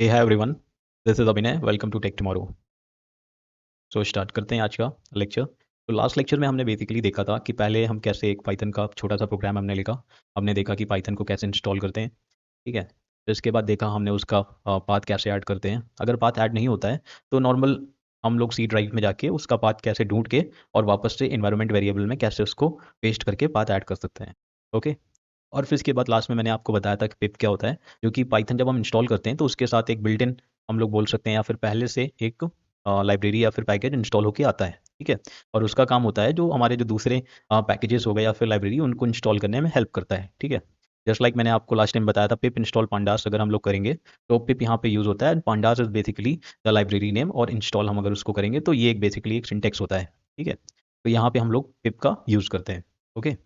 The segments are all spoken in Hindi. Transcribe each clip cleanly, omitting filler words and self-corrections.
Hey hi everyone, this is Abhinay. Welcome to tech tomorrow. So start करते हैं आज का लेक्चर। तो लास्ट लेक्चर में हमने बेसिकली देखा था कि पहले हम कैसे एक पाइथन का छोटा सा प्रोग्राम हमने लिखा। हमने देखा कि पाइथन को कैसे इंस्टॉल करते हैं, ठीक है। फिर इसके बाद देखा हमने उसका पाथ कैसे ऐड करते हैं। अगर पाथ ऐड नहीं होता है तो नॉर्मल हम लोग सी ड्राइव में जाके उसका पाथ कैसे ढूंढ के और वापस से इन्वायरमेंट वेरिएबल में कैसे उसको पेस्ट करके पाथ ऐड कर सकते हैं। ओके। और फिर इसके बाद लास्ट में मैंने आपको बताया था कि पिप क्या होता है, जो कि पाइथन जब हम इंस्टॉल करते हैं तो उसके साथ एक बिल्ट इन हम लोग बोल सकते हैं या फिर पहले से एक लाइब्रेरी या फिर पैकेज इंस्टॉल होके आता है, ठीक है। और उसका काम होता है जो हमारे जो दूसरे पैकेजेस हो गए या फिर लाइब्रेरी उनको इंस्टॉल करने में हेल्प करता है, ठीक है। जस्ट लाइक मैंने आपको लास्ट टाइम बताया था पिप इंस्टॉल पांडास अगर हम लोग करेंगे तो पिप यहाँ पे यूज़ होता है। Pandas is basically the library name और इंस्टॉल हम अगर उसको करेंगे तो ये एक बेसिकली एक सिंटेक्स होता है, ठीक है। तो यहाँ पे हम लोग पिप का यूज़ करते हैं। ओके।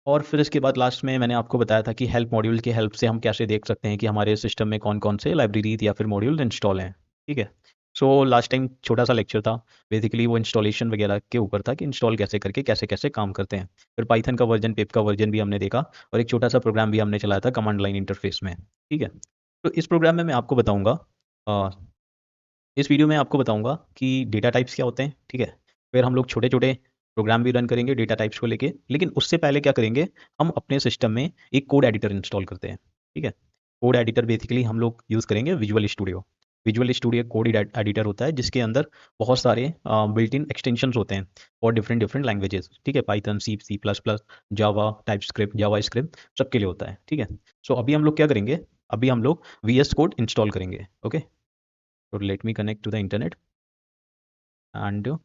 और फिर इसके बाद लास्ट में मैंने आपको बताया था कि हेल्प मॉड्यूल की हेल्प से हम कैसे देख सकते हैं कि हमारे सिस्टम में कौन कौन से लाइब्रेरी या फिर मॉड्यूल इंस्टॉल हैं, ठीक है। सो लास्ट टाइम छोटा सा लेक्चर था, बेसिकली वो इंस्टॉलेशन वगैरह के ऊपर था कि इंस्टॉल कैसे करके कैसे कैसे काम करते हैं। फिर पाइथन का वर्जन, पिप का वर्जन भी हमने देखा और एक छोटा सा प्रोग्राम भी हमने चलाया था कमांड लाइन इंटरफेस में, ठीक है। तो इस प्रोग्राम में मैं आपको बताऊंगा, इस वीडियो में आपको बताऊंगा कि डेटा टाइप्स क्या होते हैं, ठीक है। फिर हम लोग छोटे छोटे प्रोग्राम भी रन करेंगे डेटा टाइप्स को लेके, लेकिन उससे पहले क्या करेंगे, हम अपने सिस्टम में एक कोड एडिटर इंस्टॉल करते हैं, ठीक है। कोड एडिटर बेसिकली हम लोग यूज़ करेंगे visual studio. Visual studio code editor होता है जिसके अंदर बहुत सारे बिल्ट इन एक्सटेंशंस होते हैं और डिफरेंट डिफरेंट लैंग्वेजेस, ठीक है। पाइथन, सी, सी प्लस प्लस, जावा, टाइप स्क्रिप्ट, जावा स्क्रिप्ट सबके लिए होता है, ठीक है। सो अभी हम लोग क्या करेंगे, अभी हम लोग VS कोड इंस्टॉल करेंगे। ओके। तो let me connect to the internet and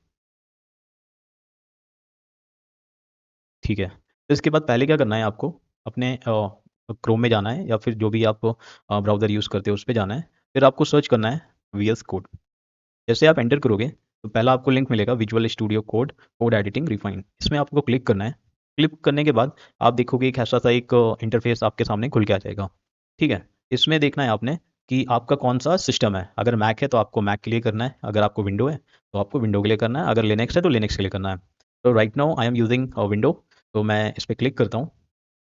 ठीक है। तो इसके बाद पहले क्या करना है आपको, अपने क्रोम में जाना है या फिर जो भी आप ब्राउज़र यूज़ करते हो उस पर जाना है। फिर आपको सर्च करना है VS कोड। जैसे आप एंटर करोगे तो पहला आपको लिंक मिलेगा visual studio code, code editing refine. इसमें आपको क्लिक करना है। क्लिक करने के बाद आप देखोगे एक ऐसा सा एक इंटरफेस आपके सामने खुल के आ जाएगा, ठीक है। इसमें देखना है आपने कि आपका कौन सा सिस्टम है। अगर मैक है तो आपको मैक के लिए करना है, अगर आपको विंडो है तो आपको विंडो के लिए करना है, अगर लिनक्स है तो लिनक्स के लिए करना है। तो right now I am using window, तो मैं इस पर क्लिक करता हूँ।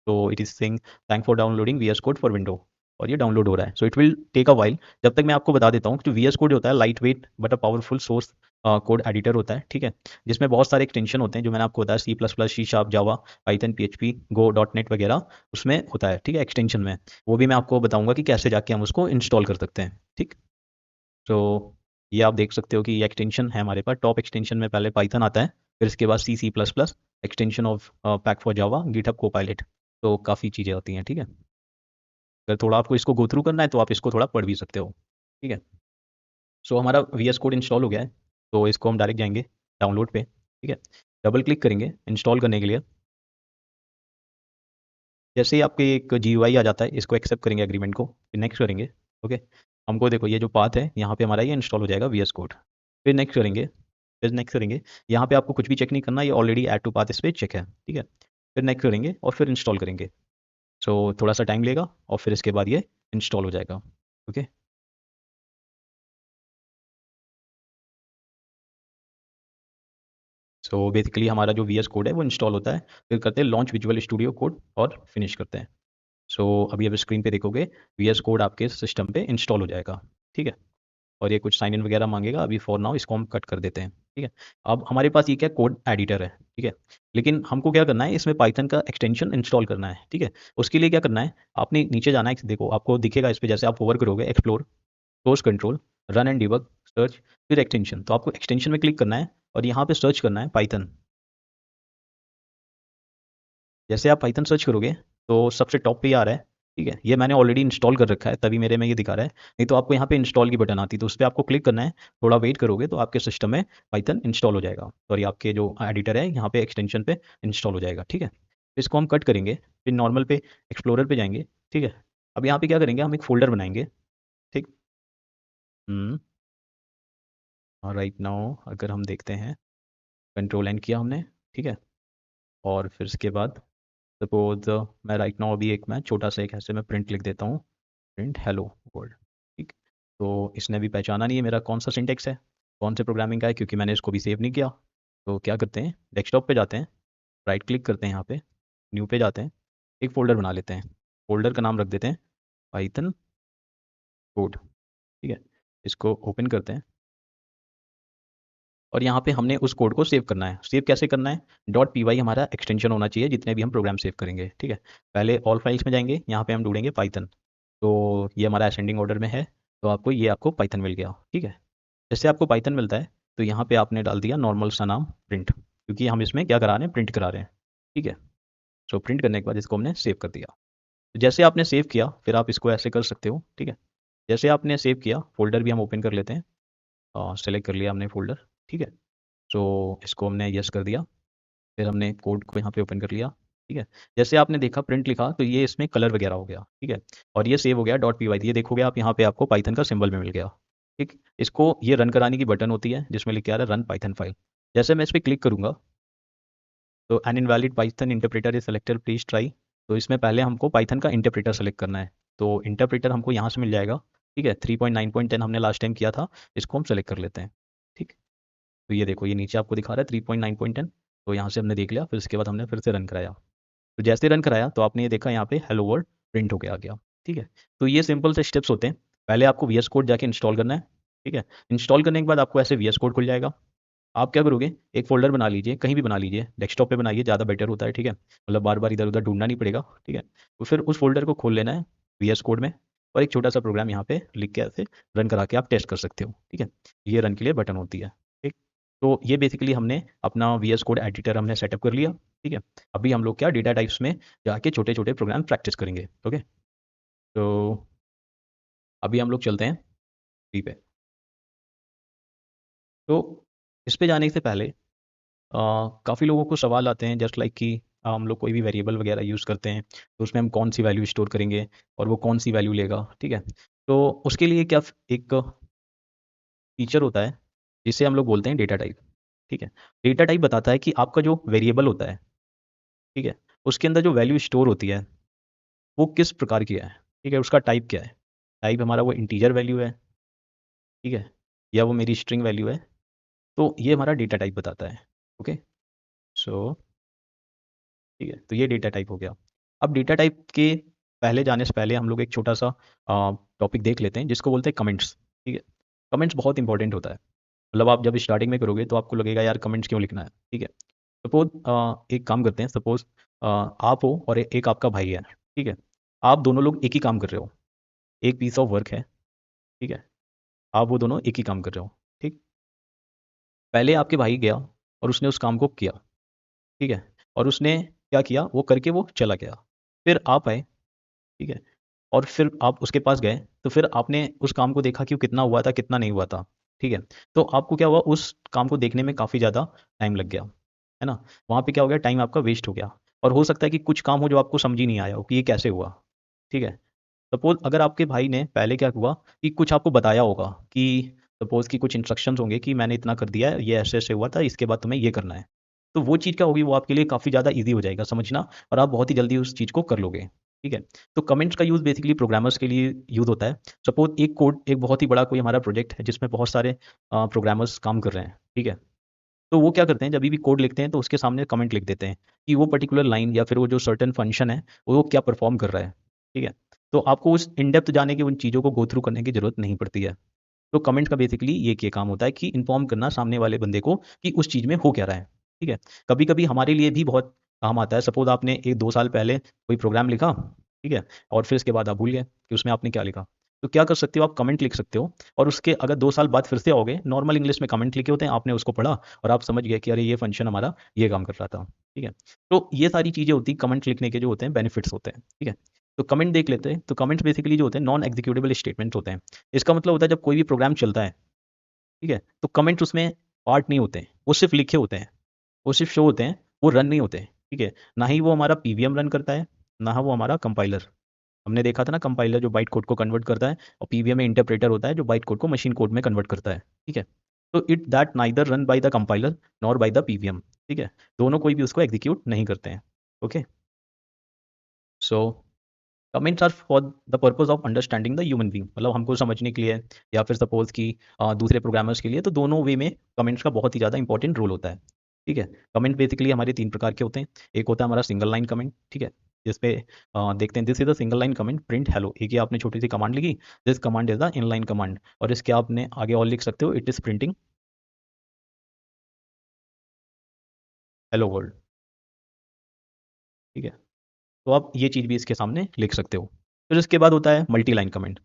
तो it is saying thank for downloading VS code for window, और ये डाउनलोड हो रहा है। So it will take a while. जब तक मैं आपको बता देता हूँ कि VS कोड होता है light weight but a powerful source code editor होता है, ठीक है। जिसमें बहुत सारे एक्सटेंशन होते हैं जो मैंने आपको बताया, C plus plus, C sharp, Java, Python, PHP, Go, .NET वगैरह उसमें होता है, ठीक है, एक्सटेंशन में। वो भी मैं आपको बताऊंगा कि कैसे जाके हम उसको इंस्टॉल कर सकते हैं, ठीक। तो ये आप देख सकते हो कि ये एक्सटेंशन है हमारे पास। टॉप एक्सटेंशन में पहले पाइथन आता है, फिर इसके बाद C++, extension of pack for Java, GitHub Copilot. तो काफ़ी चीज़ें होती हैं, ठीक है। अगर थोड़ा आपको इसको गो थ्रू करना है तो आप इसको थोड़ा पढ़ भी सकते हो, ठीक है। सो हमारा VS कोड इंस्टॉल हो गया है। तो इसको हम डायरेक्ट जाएंगे डाउनलोड पे, ठीक है। डबल क्लिक करेंगे इंस्टॉल करने के लिए। जैसे ही आपके एक GUI आ जाता है, इसको एक्सेप्ट करेंगे एग्रीमेंट को, फिर नेक्स्ट करेंगे। ओके। हमको देखो ये जो पाथ है यहाँ पे हमारा ये इंस्टॉल हो जाएगा VS कोड। फिर नेक्स्ट करेंगे, फिर नेक्स्ट करेंगे। यहाँ पे आपको कुछ भी चेक नहीं करना, ये ऑलरेडी ऐड टू पाथ इस पर चेक है, ठीक है। फिर नेक्स्ट करेंगे और फिर इंस्टॉल करेंगे। सो थोड़ा सा टाइम लेगा और फिर इसके बाद ये इंस्टॉल हो जाएगा। ओके। सो बेसिकली हमारा जो VS कोड है वो इंस्टॉल होता है। फिर करते हैं लॉन्च विजुअल स्टूडियो कोड और फिनिश करते हैं। सो अभी अब स्क्रीन पे देखोगे VS कोड आपके सिस्टम पे इंस्टॉल हो जाएगा, ठीक है। और ये कुछ साइन इन वगैरह मांगेगा, अभी फॉर नाउ इसको हम कट कर देते हैं, ठीक है। अब हमारे पास ये क्या कोड एडिटर है, ठीक है। लेकिन हमको क्या करना है, इसमें पाइथन का एक्सटेंशन इंस्टॉल करना है, ठीक है। उसके लिए क्या करना है, आपने नीचे जाना है, देखो आपको दिखेगा इस पे, जैसे आप ओवर करोगे explore, source control, run and debug, search, फिर एक्सटेंशन। तो आपको एक्सटेंशन में क्लिक करना है और यहाँ पे सर्च करना है पाइथन। जैसे आप पाइथन सर्च करोगे तो सबसे टॉप पे ही आ रहा है, ठीक है। ये मैंने ऑलरेडी इंस्टॉल कर रखा है तभी मेरे में ये दिखा रहा है। नहीं तो आपको यहाँ पे इंस्टॉल की बटन आती है, तो उस पर आपको क्लिक करना है। थोड़ा वेट करोगे तो आपके सिस्टम में पाइथन इंस्टॉल हो जाएगा, सॉरी आपके जो एडिटर है यहाँ पे एक्सटेंशन पे इंस्टॉल हो जाएगा, ठीक है। इसको हम कट करेंगे, फिर नॉर्मल पे एक्सप्लोरर पे जाएंगे, ठीक है। अब यहाँ पे क्या करेंगे, हम एक फोल्डर बनाएंगे, ठीक। हम्म। और राइट नाउ अगर हम देखते हैं, कंट्रोल एन किया हमने, ठीक है। और फिर इसके बाद सपोज मैं राइट नाउ अभी एक मैं छोटा सा एक ऐसे मैं प्रिंट लिख देता हूँ, प्रिंट हेलो वर्ल्ड, ठीक। तो इसने भी पहचाना नहीं है मेरा कौन सा सिंटेक्स है, कौन से प्रोग्रामिंग का है, क्योंकि मैंने इसको भी सेव नहीं किया। तो क्या करते हैं, डेस्कटॉप पे जाते हैं, राइट क्लिक करते हैं यहाँ पे, न्यू पे जाते हैं, एक फ़ोल्डर बना लेते हैं। फ़ोल्डर का नाम रख देते हैं पाइथन कोड, ठीक है। इसको ओपन करते हैं और यहाँ पे हमने उस कोड को सेव करना है। सेव कैसे करना है? डॉट पी वाई हमारा एक्सटेंशन होना चाहिए जितने भी हम प्रोग्राम सेव करेंगे, ठीक है। पहले ऑल फाइल्स में जाएंगे, यहाँ पे हम ढूंढेंगे पाइथन। तो ये हमारा असेंडिंग ऑर्डर में है, तो आपको पाइथन मिल गया, ठीक है। जैसे आपको पाइथन मिलता है तो यहाँ पे आपने डाल दिया नॉर्मल सा नाम प्रिंट, क्योंकि हम इसमें क्या करा रहे हैं, प्रिंट करा रहे हैं, ठीक है। सो प्रिंट करने के बाद इसको हमने सेव कर दिया। तो जैसे आपने सेव किया फिर आप इसको ऐसे कर सकते हो, ठीक है। जैसे आपने सेव किया, फोल्डर भी हम ओपन कर लेते हैं और सेलेक्ट कर लिया हमने फोल्डर, ठीक है। सो इसको हमने यस कर दिया, फिर हमने कोड को यहाँ पे ओपन कर लिया, ठीक है। जैसे आपने देखा प्रिंट लिखा तो ये इसमें कलर वगैरह हो गया, ठीक है। और ये सेव हो गया डॉट पी वाई, ये देखोगे आप यहाँ पे आपको पाइथन का सिंबल में मिल गया, ठीक। इसको ये रन कराने की बटन होती है जिसमें लिख के आ रहा है रन पाइथन फाइल। जैसे मैं इस पर क्लिक करूंगा तो N invalid Python interpreter is selected please try. तो इसमें पहले हमको पाइथन का इंटरप्रेटर सेलेक्ट करना है, तो इंटरप्रेटर हमको यहाँ से मिल जाएगा, ठीक है। 3.9.10 हमने लास्ट टाइम किया था, इसको हम सेलेक्ट कर लेते हैं, ठीक। तो ये देखो ये नीचे आपको दिखा रहा है 3.9.10, तो यहाँ से हमने देख लिया, फिर इसके बाद हमने फिर से रन कराया। तो जैसे रन कराया तो आपने ये देखा यहाँ पे हेलो वर्ल्ड प्रिंट होके आ गया, ठीक है। तो ये सिंपल से स्टेप्स होते हैं। पहले आपको वी एस कोड जाके इंस्टॉल करना है, ठीक है। इंस्टॉल करने के बाद आपको ऐसे वी एस कोड खुल जाएगा। आप क्या करोगे, एक फोल्डर बना लीजिए, कहीं भी बना लीजिए, डेस्कटॉप पे बनाइए, ज़्यादा बेटर होता है, ठीक है। मतलब बार बार इधर उधर ढूंढना नहीं पड़ेगा, ठीक है। तो फिर उस फोल्डर को खोल लेना है वी एस कोड में, और एक छोटा सा प्रोग्राम यहाँ पे लिख के ऐसे रन करा के आप टेस्ट कर सकते हो, ठीक है। ये रन के लिए बटन होती है, ठीक। तो ये बेसिकली हमने अपना वी एस कोड एडिटर हमने सेटअप कर लिया, ठीक है। अभी हम लोग क्या डेटा टाइप्स में जाके छोटे छोटे प्रोग्राम प्रैक्टिस करेंगे, ओके। तो अभी हम लोग चलते हैं वी पे। तो इस पे जाने से पहले काफ़ी लोगों को सवाल आते हैं, जस्ट लाइक कि हम लोग कोई भी वेरिएबल वगैरह यूज़ करते हैं तो उसमें हम कौन सी वैल्यू स्टोर करेंगे और वो कौन सी वैल्यू लेगा, ठीक है। तो उसके लिए क्या एक फीचर होता है जिसे हम लोग बोलते हैं डेटा टाइप, ठीक है। डेटा टाइप बताता है कि आपका जो वेरिएबल होता है, ठीक है, उसके अंदर जो वैल्यू स्टोर होती है वो किस प्रकार की है, ठीक है। उसका टाइप क्या है, टाइप हमारा वो इंटीजर वैल्यू है, ठीक है, या वो मेरी स्ट्रिंग वैल्यू है। तो ये हमारा डेटा टाइप बताता है, ओके। सो ठीक है, तो ये डेटा टाइप हो गया। अब डेटा टाइप के पहले जाने से पहले हम लोग एक छोटा सा टॉपिक देख लेते हैं जिसको बोलते हैं कमेंट्स, ठीक है। कमेंट्स बहुत इंपॉर्टेंट होता है। मतलब आप जब स्टार्टिंग में करोगे तो आपको लगेगा यार कमेंट्स क्यों लिखना है, ठीक है। सपोज एक काम करते हैं, सपोज आप हो और एक आपका भाई है, ठीक है। आप दोनों लोग एक ही काम कर रहे हो, एक पीस ऑफ वर्क है, ठीक है। आप वो दोनों एक ही काम कर रहे हो, ठीक। पहले आपके भाई गया और उसने उस काम को किया, ठीक है। और उसने क्या किया, वो करके वो चला गया। फिर आप आए, ठीक है, और फिर आप उसके पास गए, तो फिर आपने उस काम को देखा कि वो कितना हुआ था कितना नहीं हुआ था, ठीक है। तो आपको क्या हुआ, उस काम को देखने में काफ़ी ज़्यादा टाइम लग गया, है ना। वहाँ पे क्या हो गया, टाइम आपका वेस्ट हो गया। और हो सकता है कि कुछ काम हो जो आपको समझ ही नहीं आया हो कि ये कैसे हुआ, ठीक है। सपोज अगर आपके भाई ने पहले क्या हुआ कि कुछ आपको बताया होगा कि सपोज कि कुछ इंस्ट्रक्शंस होंगे कि मैंने इतना कर दिया है, ये ऐसे ऐसे हुआ था, इसके बाद तुम्हें ये करना है। तो वो चीज़ क्या होगी, वो आपके लिए काफ़ी ज़्यादा ईजी हो जाएगा समझना, और आप बहुत ही जल्दी उस चीज़ को कर लोगे, ठीक है। तो कमेंट्स का यूज़ बेसिकली प्रोग्रामर्स के लिए यूज़ होता है। सपोज एक कोड, एक बहुत ही बड़ा कोई हमारा प्रोजेक्ट है जिसमें बहुत सारे प्रोग्रामर्स काम कर रहे हैं, ठीक है। तो वो क्या करते हैं, जब भी कोड लिखते हैं तो उसके सामने कमेंट लिख देते हैं कि वो पर्टिकुलर लाइन या फिर वो जो सर्टेन फंक्शन है वो क्या परफॉर्म कर रहा है, ठीक है। तो आपको उस इन डेप्थ जाने की उन चीज़ों को गो थ्रू करने की जरूरत नहीं पड़ती है। तो कमेंट का बेसिकली ये काम होता है कि इन्फॉर्म करना सामने वाले बंदे को कि उस चीज़ में हो क्या रहा है, ठीक है। कभी कभी हमारे लिए भी बहुत काम आता है। सपोज आपने एक 2 साल पहले कोई प्रोग्राम लिखा, ठीक है, और फिर इसके बाद आप भूल गए कि उसमें आपने क्या लिखा। तो क्या कर सकते हो, आप कमेंट लिख सकते हो, और उसके अगर 2 साल बाद फिर से आओगे, नॉर्मल इंग्लिश में कमेंट लिखे होते हैं, आपने उसको पढ़ा और आप समझ गए कि अरे ये फंक्शन हमारा ये काम कर रहा था, ठीक है। तो ये सारी चीज़ें होती हैं, कमेंट लिखने के जो होते हैं बेनिफिट्स होते हैं, ठीक है। तो कमेंट देख लेते हैं। तो कमेंट्स बेसिकली जो होते हैं नॉन एग्जीक्यूटेबल स्टेटमेंट्स होते हैं। इसका मतलब होता है जब कोई भी प्रोग्राम चलता है, ठीक है, तो कमेंट्स उसमें पार्ट नहीं होते हैं, वो सिर्फ लिखे होते हैं, वो सिर्फ शो होते हैं, वो रन नहीं होते, ठीक है। ना ही वो हमारा पीवीएम रन करता है, ना वो हमारा कंपाइलर। हमने देखा था ना, कंपाइलर जो बाइट कोड को कन्वर्ट करता है, और पीवीएम में इंटरप्रेटर होता है जो बाइट कोड को मशीन कोड में कन्वर्ट करता है, ठीक है। तो it that neither run by the compiler nor by the PVM, ठीक है। दोनों कोई भी उसको एग्जीक्यूट नहीं करते हैं, okay. So comments are for the purpose of understanding the human being, मतलब हमको समझने के लिए, या फिर सपोज कि दूसरे प्रोग्रामर्स के लिए, तो दोनों वे में कमेंट्स का बहुत ही ज़्यादा इंपॉर्टेंट रोल होता है, ठीक है। कमेंट बेसिकली हमारे 3 प्रकार के होते हैं। एक होता है हमारा सिंगल लाइन कमेंट, ठीक है, जिसपे देखते हैं this is a single line comment print hello, एक ही आपने छोटी सी कमांड लिखी, this command is the inline command, और इसके आपने आगे और लिख सकते हो it is printing hello world. ठीक है, तो आप ये चीज़ भी इसके सामने लिख सकते हो। फिर इसके बाद होता है multi line comment.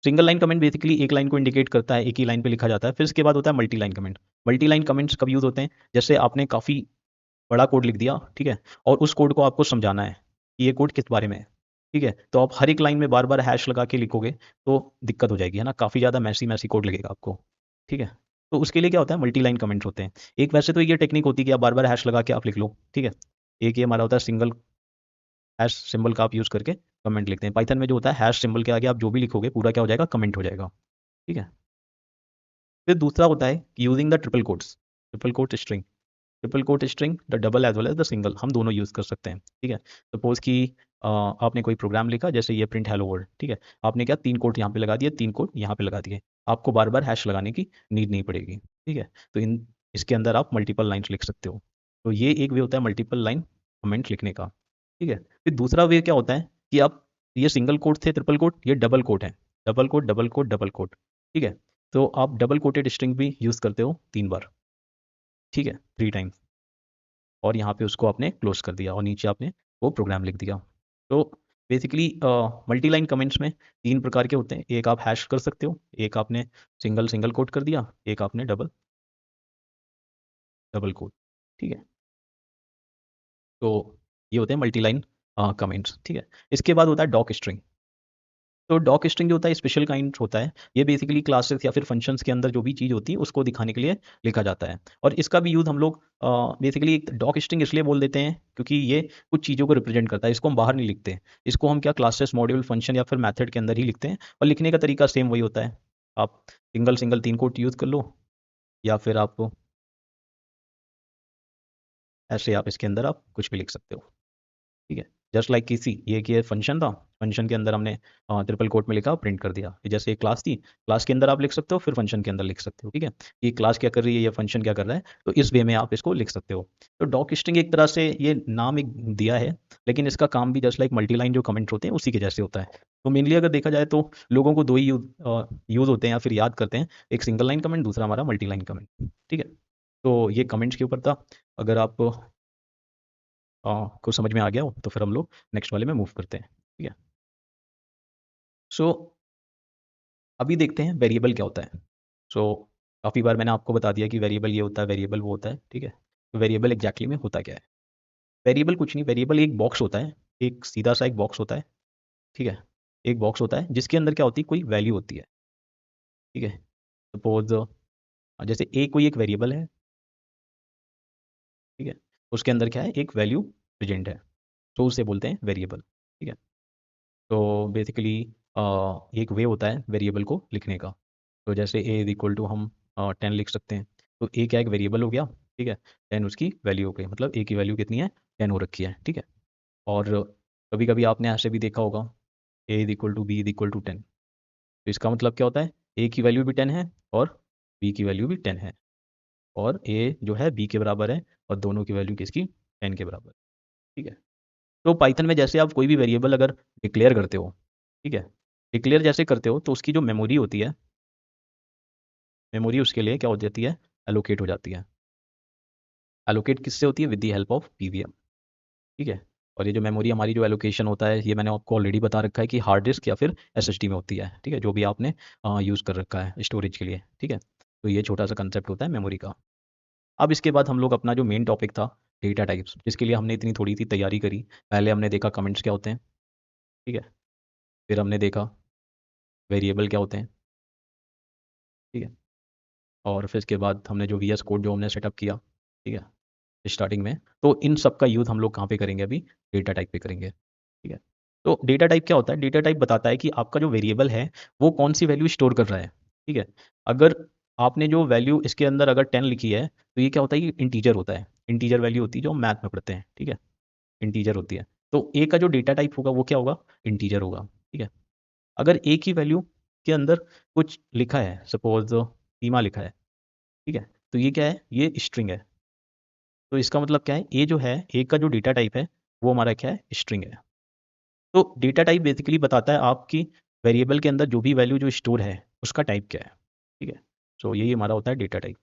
Single line comment basically एक लाइन को इंडिकेट करता है, एक ही लाइन पे लिखा जाता है। फिर इसके बाद होता है multi line comment. Multi line comments कब यूज़ होते हैं, जैसे आपने काफ़ी बड़ा कोड लिख दिया, ठीक है, और उस कोड को आपको समझाना है कि ये कोड किस बारे में है। ठीक है, तो आप हर एक लाइन में बार बार हैश लगा के लिखोगे तो दिक्कत हो जाएगी, है ना, काफ़ी ज़्यादा मैसी मैसी कोड लगेगा आपको। ठीक है, तो उसके लिए क्या होता है, मल्टी लाइन कमेंट्स होते हैं। एक वैसे तो ये टेक्निक होती है कि आप बार बार हैश लगा के आप लिख लो, ठीक है। एक ये हमारा होता है सिंगल हैश सिंबल का आप यूज़ करके कमेंट लिखते हैं। पाइथन में जो होता है हैश सिंबल के आगे आप जो भी लिखोगे पूरा क्या हो जाएगा, कमेंट हो जाएगा। ठीक है, फिर दूसरा होता है using the triple quote string. Triple quote string the double as well as the single, हम दोनों यूज़ कर सकते हैं। ठीक है, सपोज कि आपने कोई प्रोग्राम लिखा, जैसे ये प्रिंट हेलो वर्ल्ड, ठीक है, आपने क्या 3 कोट यहाँ पे लगा दिए, 3 कोट यहाँ पे लगा दिए, आपको बार बार हैश लगाने की नीड नहीं पड़ेगी। ठीक है, तो इसके अंदर आप मल्टीपल लाइन्स लिख सकते हो। तो ये एक वे होता है मल्टीपल लाइन कमेंट लिखने का। ठीक है, फिर दूसरा वे क्या होता है कि आप, ये सिंगल कोट थे, ट्रिपल कोट, ये डबल कोट है, double quote double quote double quote. ठीक है, तो आप डबल कोटेड स्ट्रिंग भी यूज़ करते हो 3 बार। ठीक है, 3 टाइम्स, और यहाँ पे उसको आपने क्लोज कर दिया और नीचे आपने वो प्रोग्राम लिख दिया। तो बेसिकली मल्टी लाइन कमेंट्स में 3 प्रकार के होते हैं, एक आप हैश कर सकते हो, एक आपने सिंगल सिंगल कोट कर दिया, एक आपने डबल डबल कोट। ठीक है, तो ये होते हैं मल्टी लाइन कमेंट्स। ठीक है, इसके बाद होता है डॉक स्ट्रिंग। तो डॉक स्ट्रिंग जो होता है स्पेशल काइंड होता है, ये बेसिकली क्लासेस या फिर फंक्शंस के अंदर जो भी चीज़ होती है उसको दिखाने के लिए लिखा जाता है। और इसका भी यूज़ हम लोग बेसिकली डॉक स्ट्रिंग इसलिए बोल देते हैं क्योंकि ये कुछ चीज़ों को रिप्रेजेंट करता है, इसको हम बाहर नहीं लिखते, इसको हम क्या क्लासेस मॉड्यूल फंक्शन या फिर मैथड के अंदर ही लिखते हैं, और लिखने का तरीका सेम वही होता है। आप सिंगल सिंगल 3 कोट यूज़ कर लो, या फिर आप ऐसे आप इसके अंदर आप कुछ भी लिख सकते हो। ठीक है, जस्ट लाइक किसी ये कि फंक्शन था, फंक्शन के अंदर हमने ट्रिपल कोट में लिखा प्रिंट कर दिया। ये जैसे एक क्लास थी, क्लास के अंदर आप लिख सकते हो, फिर फंक्शन के अंदर लिख सकते हो। ठीक है, ये क्लास क्या कर रही है, ये फंक्शन क्या कर रहा है, तो इस वे में आप इसको लिख सकते हो। तो डॉक स्ट्रिंग एक तरह से ये नाम एक दिया है, लेकिन इसका काम भी जस्ट लाइक मल्टी लाइन जो कमेंट होते हैं उसी के जैसे होता है। तो मेनली अगर देखा जाए तो लोगों को दो ही यूज़ होते हैं या फिर याद करते हैं, एक सिंगल लाइन कमेंट, दूसरा हमारा मल्टी लाइन कमेंट। ठीक है, तो ये कमेंट्स के ऊपर था। अगर आप को समझ में आ गया हो तो फिर हम लोग नेक्स्ट वाले में मूव करते हैं। ठीक है, सो अभी देखते हैं वेरिएबल क्या होता है। सो काफ़ी बार मैंने आपको बता दिया कि वेरिएबल ये होता है, वेरिएबल वो होता है। ठीक है, तो वेरिएबल एग्जैक्टली में होता क्या है। वेरिएबल कुछ नहीं, वेरिएबल एक बॉक्स होता है, एक सीधा सा एक बॉक्स होता है। ठीक है, एक बॉक्स होता है जिसके अंदर क्या होती है, कोई वैल्यू होती है। ठीक है, सपोज जैसे ए कोई एक वेरिएबल है। ठीक है, उसके अंदर क्या है, एक वैल्यू प्रेजेंट है, तो उसे बोलते हैं वेरिएबल। ठीक है, तो बेसिकली एक वे होता है वेरिएबल को लिखने का। तो जैसे ए इज इक्वल टू हम 10 लिख सकते हैं, तो ए क्या एक वेरिएबल हो गया। ठीक है, 10 उसकी वैल्यू हो गई, मतलब ए की वैल्यू कितनी है, 10 हो रखी है। ठीक है, और कभी कभी आपने ऐसे भी देखा होगा, A is equal to B is equal to 10, तो इसका मतलब क्या होता है, ए की वैल्यू भी 10 है और बी की वैल्यू भी 10 है, और ए जो है बी के बराबर है, और दोनों की वैल्यू किसकी, 10 के बराबर। ठीक है, तो पाइथन में जैसे आप कोई भी वेरिएबल अगर डिक्लेयर करते हो, ठीक है, डिक्लेयर जैसे करते हो तो उसकी जो मेमोरी होती है, मेमोरी उसके लिए क्या हो जाती है, एलोकेट हो जाती है। एलोकेट किससे होती है, with the help of PVM. ठीक है, और ये जो मेमोरी हमारी जो एलोकेशन होता है, ये मैंने आपको ऑलरेडी बता रखा है कि हार्ड डिस्क या फिर एसएसडी में होती है। ठीक है, जो भी आपने यूज़ कर रखा है स्टोरेज के लिए। ठीक है, तो ये छोटा सा कंसेप्ट होता है मेमोरी का। अब इसके बाद हम लोग अपना जो मेन टॉपिक था, डेटा टाइप्स, जिसके लिए हमने इतनी थोड़ी सी तैयारी करी। पहले हमने देखा कमेंट्स क्या होते हैं। ठीक है, फिर हमने देखा वेरिएबल क्या होते हैं। ठीक है, और फिर इसके बाद हमने जो वीएस कोड जो हमने सेटअप किया, ठीक है, स्टार्टिंग में, तो इन सब का यूज़ हम लोग कहाँ पे करेंगे, अभी डेटा टाइप पे करेंगे। ठीक है, तो डेटा टाइप क्या होता है, डेटा टाइप बताता है कि आपका जो वेरिएबल है वो कौन सी वैल्यू स्टोर कर रहा है। ठीक है, अगर आपने जो वैल्यू इसके अंदर अगर 10 लिखी है, तो ये क्या होता है, ये इंटीजर होता है, इंटीजर वैल्यू होती है जो हम मैथ में पढ़ते हैं। ठीक है, इंटीजर होती है, तो ए का जो डेटा टाइप होगा वो क्या होगा, इंटीजर होगा। ठीक है, अगर ए की वैल्यू के अंदर कुछ लिखा है, सपोज सीमा लिखा है, ठीक है, तो ये क्या है, ये स्ट्रिंग है। तो इसका मतलब क्या है, ए जो है, ए का जो डेटा टाइप है वो हमारा क्या है, स्ट्रिंग है। तो डेटा टाइप बेसिकली बताता है आपकी वेरिएबल के अंदर जो भी वैल्यू जो स्टोर है उसका टाइप क्या है, ठीक है। सो यही हमारा होता है डेटा टाइप।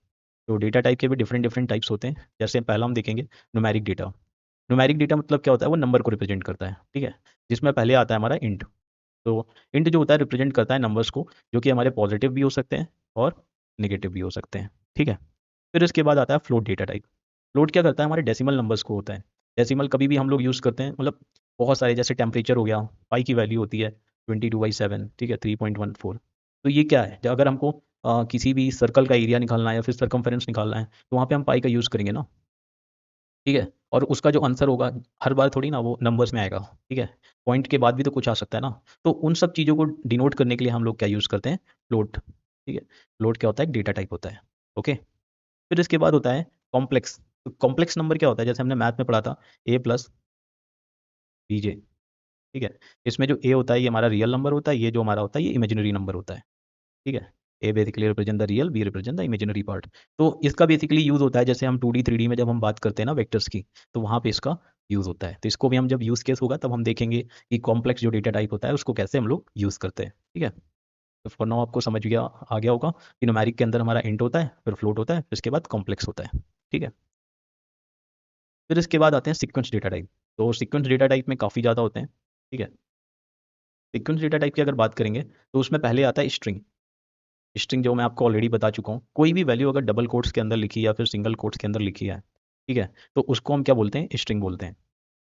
तो डेटा टाइप के भी डिफरेंट डिफरेंट टाइप्स होते हैं। जैसे पहला हम देखेंगे न्यूमेरिक डेटा। न्यूमेरिक डेटा मतलब क्या होता है, वो नंबर को रिप्रेजेंट करता है, ठीक है। जिसमें पहले आता है हमारा इंट। तो इंट जो होता है रिप्रेजेंट करता है नंबर्स को, जो कि हमारे पॉजिटिव भी हो सकते हैं और नेगेटिव भी हो सकते हैं, ठीक है। फिर इसके बाद आता है फ्लोट डेटा टाइप। फ्लोट क्या करता है, हमारे डेसिमल नंबर्स को होता है। डेसिमल कभी भी हम लोग यूज़ करते हैं, मतलब बहुत सारे, जैसे टेम्परेचर हो गया, पाई की वैल्यू होती है 22/7, ठीक है, 3.14। तो ये क्या है, जब अगर हमको किसी भी सर्कल का एरिया निकालना है या फिर सरकमफेरेंस निकालना है, तो वहाँ पे हम पाई का यूज़ करेंगे ना, ठीक है। और उसका जो आंसर होगा हर बार थोड़ी ना वो नंबर्स में आएगा, ठीक है। पॉइंट के बाद भी तो कुछ आ सकता है ना। तो उन सब चीज़ों को डिनोट करने के लिए हम लोग क्या यूज़ करते हैं, फ्लोट, ठीक है। फ्लोट क्या होता है, डेटा टाइप होता है, ओके। फिर इसके बाद होता है कॉम्प्लेक्स। तो कॉम्प्लेक्स नंबर क्या होता है, जैसे हमने मैथ में पढ़ा था a+bj, ठीक है। इसमें जो a होता है ये हमारा रियल नंबर होता है, ये जो हमारा होता है ये इमेजिनरी नंबर होता है, ठीक है। A basically represent the real, B represent the imaginary part. तो इसका बेसिकली यूज़ होता है, जैसे हम 2D 3D में जब हम बात करते हैं ना वेक्टर्स की, तो वहाँ पे इसका यूज़ होता है। तो इसको भी हम जब यूज़ केस होगा तब हम देखेंगे कि कॉम्प्लेक्स जो डेटा टाइप होता है उसको कैसे हम लोग यूज़ करते हैं, ठीक है। तो फॉर नाउ आपको समझ गया, आ गया होगा कि न्यूमेरिक के अंदर हमारा इंट होता है, फिर फ्लोट होता है, फिर इसके बाद कॉम्प्लेक्स होता है, ठीक है। फिर इसके बाद आते हैं सीक्वेंस डेटा टाइप। तो सीक्वेंस डेटा टाइप में काफ़ी ज़्यादा होते हैं, ठीक है। सीक्वेंस डेटा टाइप की अगर बात करेंगे तो उसमें पहले आता है स्ट्रिंग। स्ट्रिंग जो मैं आपको ऑलरेडी बता चुका हूँ, कोई भी वैल्यू अगर डबल कोट्स के अंदर लिखी या फिर सिंगल कोट्स के अंदर लिखी है, ठीक है, तो उसको हम क्या बोलते हैं, स्ट्रिंग बोलते हैं।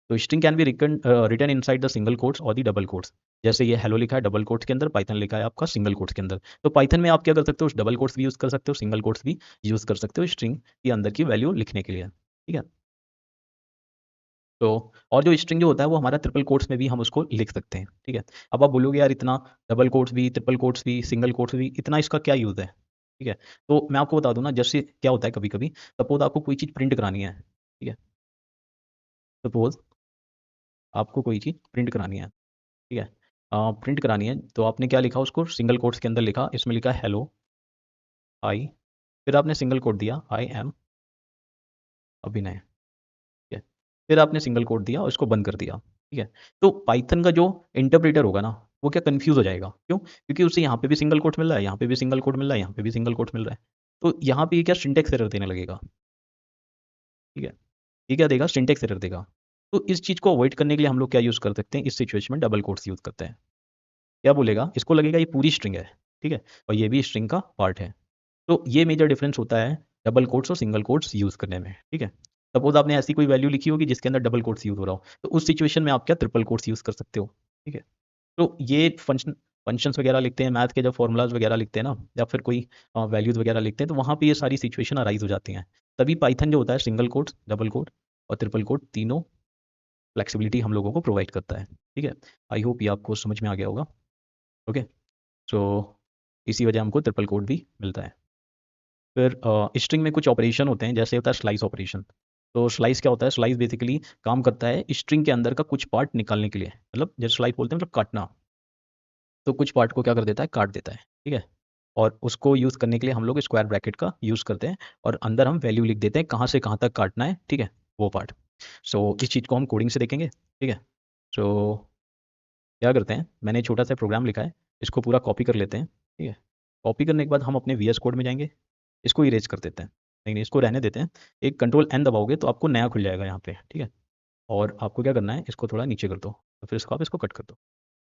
तो string can be written inside the single quotes और द डबल कोट्स। जैसे ये हेलो लिखा है डबल कोट्स के अंदर, पाइथन लिखा है आपका सिंगल कोट्स के अंदर। तो पाइथन में आप क्या कर सकते हो, डबल कोट्स भी यूज़ कर सकते हो, सिंगल कोट्स भी यूज़ कर सकते हो स्ट्रिंग के अंदर की वैल्यू लिखने के लिए, ठीक है। तो और जो स्ट्रिंग जो होता है वो हमारा ट्रिपल कोट्स में भी हम उसको लिख सकते हैं, ठीक है। अब आप बोलोगे यार इतना डबल कोट्स भी, ट्रिपल कोट्स भी, सिंगल कोट्स भी, इतना इसका क्या यूज़ है, ठीक है। तो मैं आपको बता दूं ना, जैसे क्या होता है कभी कभी, सपोज आपको कोई चीज़ प्रिंट करानी है, ठीक है। सपोज आपको कोई चीज़ प्रिंट करानी है, ठीक है। प्रिंट करानी है तो आपने क्या लिखा, उसको सिंगल कोट्स के अंदर लिखा, इसमें लिखा हेलो आई, फिर आपने सिंगल कोट दिया आई एम अभिनय, ठीक है। फिर आपने सिंगल कोट दिया और इसको बंद कर दिया, ठीक है। तो पाइथन का जो इंटरप्रेटर होगा ना, वो क्या कंफ्यूज हो जाएगा, क्यों, क्योंकि उसे यहाँ पे भी सिंगल कोट मिल रहा है, यहाँ पे भी सिंगल कोट मिल रहा है, यहाँ पे भी सिंगल कोट मिल रहा है। तो यहाँ पे ये क्या सिंटेक्स एरर देने लगेगा, ठीक है। ये क्या देगा, सिंटेक्स एरर देगा। तो इस चीज़ को अवॉइड करने के लिए हम लोग क्या यूज़ कर सकते हैं, इस सिचुएशन में डबल कोट्स यूज़ करते हैं। क्या बोलेगा, इसको लगेगा ये पूरी स्ट्रिंग है, ठीक है, और ये भी स्ट्रिंग का पार्ट है। तो ये मेजर डिफरेंस होता है डबल कोट्स और सिंगल कोट्स यूज़ करने में, ठीक है। सपोज आपने ऐसी कोई वैल्यू लिखी होगी जिसके अंदर डबल कोट्स यूज़ हो रहा हो, तो उस सिचुएशन में आप क्या ट्रिपल कोट्स यूज़ कर सकते हो, ठीक है। तो ये फंक्शंस वगैरह लिखते हैं, मैथ के जब फॉर्मूलाज वगैरह लिखते हैं ना, या फिर कोई वैल्यूज़ वगैरह लिखते हैं, तो वहाँ पे ये सारी सिचुएशन अराइज हो जाती हैं। तभी पाइथन जो होता है सिंगल कोट्स, डबल कोट और ट्रिपल कोट तीनों फ्लेक्सिबिलिटी हम लोगों को प्रोवाइड करता है, ठीक है। आई होप ये आपको समझ में आ गया होगा, ओके। सो इसी वजह हमको ट्रिपल कोट भी मिलता है। फिर स्ट्रिंग में कुछ ऑपरेशन होते हैं, जैसे होता है स्लाइस ऑपरेशन। तो स्लाइस क्या होता है, स्लाइस बेसिकली काम करता है स्ट्रिंग के अंदर का कुछ पार्ट निकालने के लिए, मतलब जैसे स्लाइस बोलते हैं मतलब काटना। तो कुछ पार्ट को क्या कर देता है, काट देता है, ठीक है। और उसको यूज़ करने के लिए हम लोग स्क्वायर ब्रैकेट का यूज़ करते हैं, और अंदर हम वैल्यू लिख देते हैं कहाँ से कहाँ तक काटना है, ठीक है, वो पार्ट। सो इस चीज़ को हम कोडिंग से देखेंगे, ठीक है। सो क्या करते हैं, मैंने एक छोटा सा प्रोग्राम लिखा है, इसको पूरा कॉपी कर लेते हैं, ठीक है। कॉपी करने के बाद हम अपने VS कोड में जाएंगे, इसको इरेज कर देते हैं, नहीं नहीं इसको रहने देते हैं। एक कंट्रोल N दबाओगे तो आपको नया खुल जाएगा यहाँ पे, ठीक है। और आपको क्या करना है, इसको थोड़ा नीचे कर दो, तो फिर इसको आप इसको कट कर दो,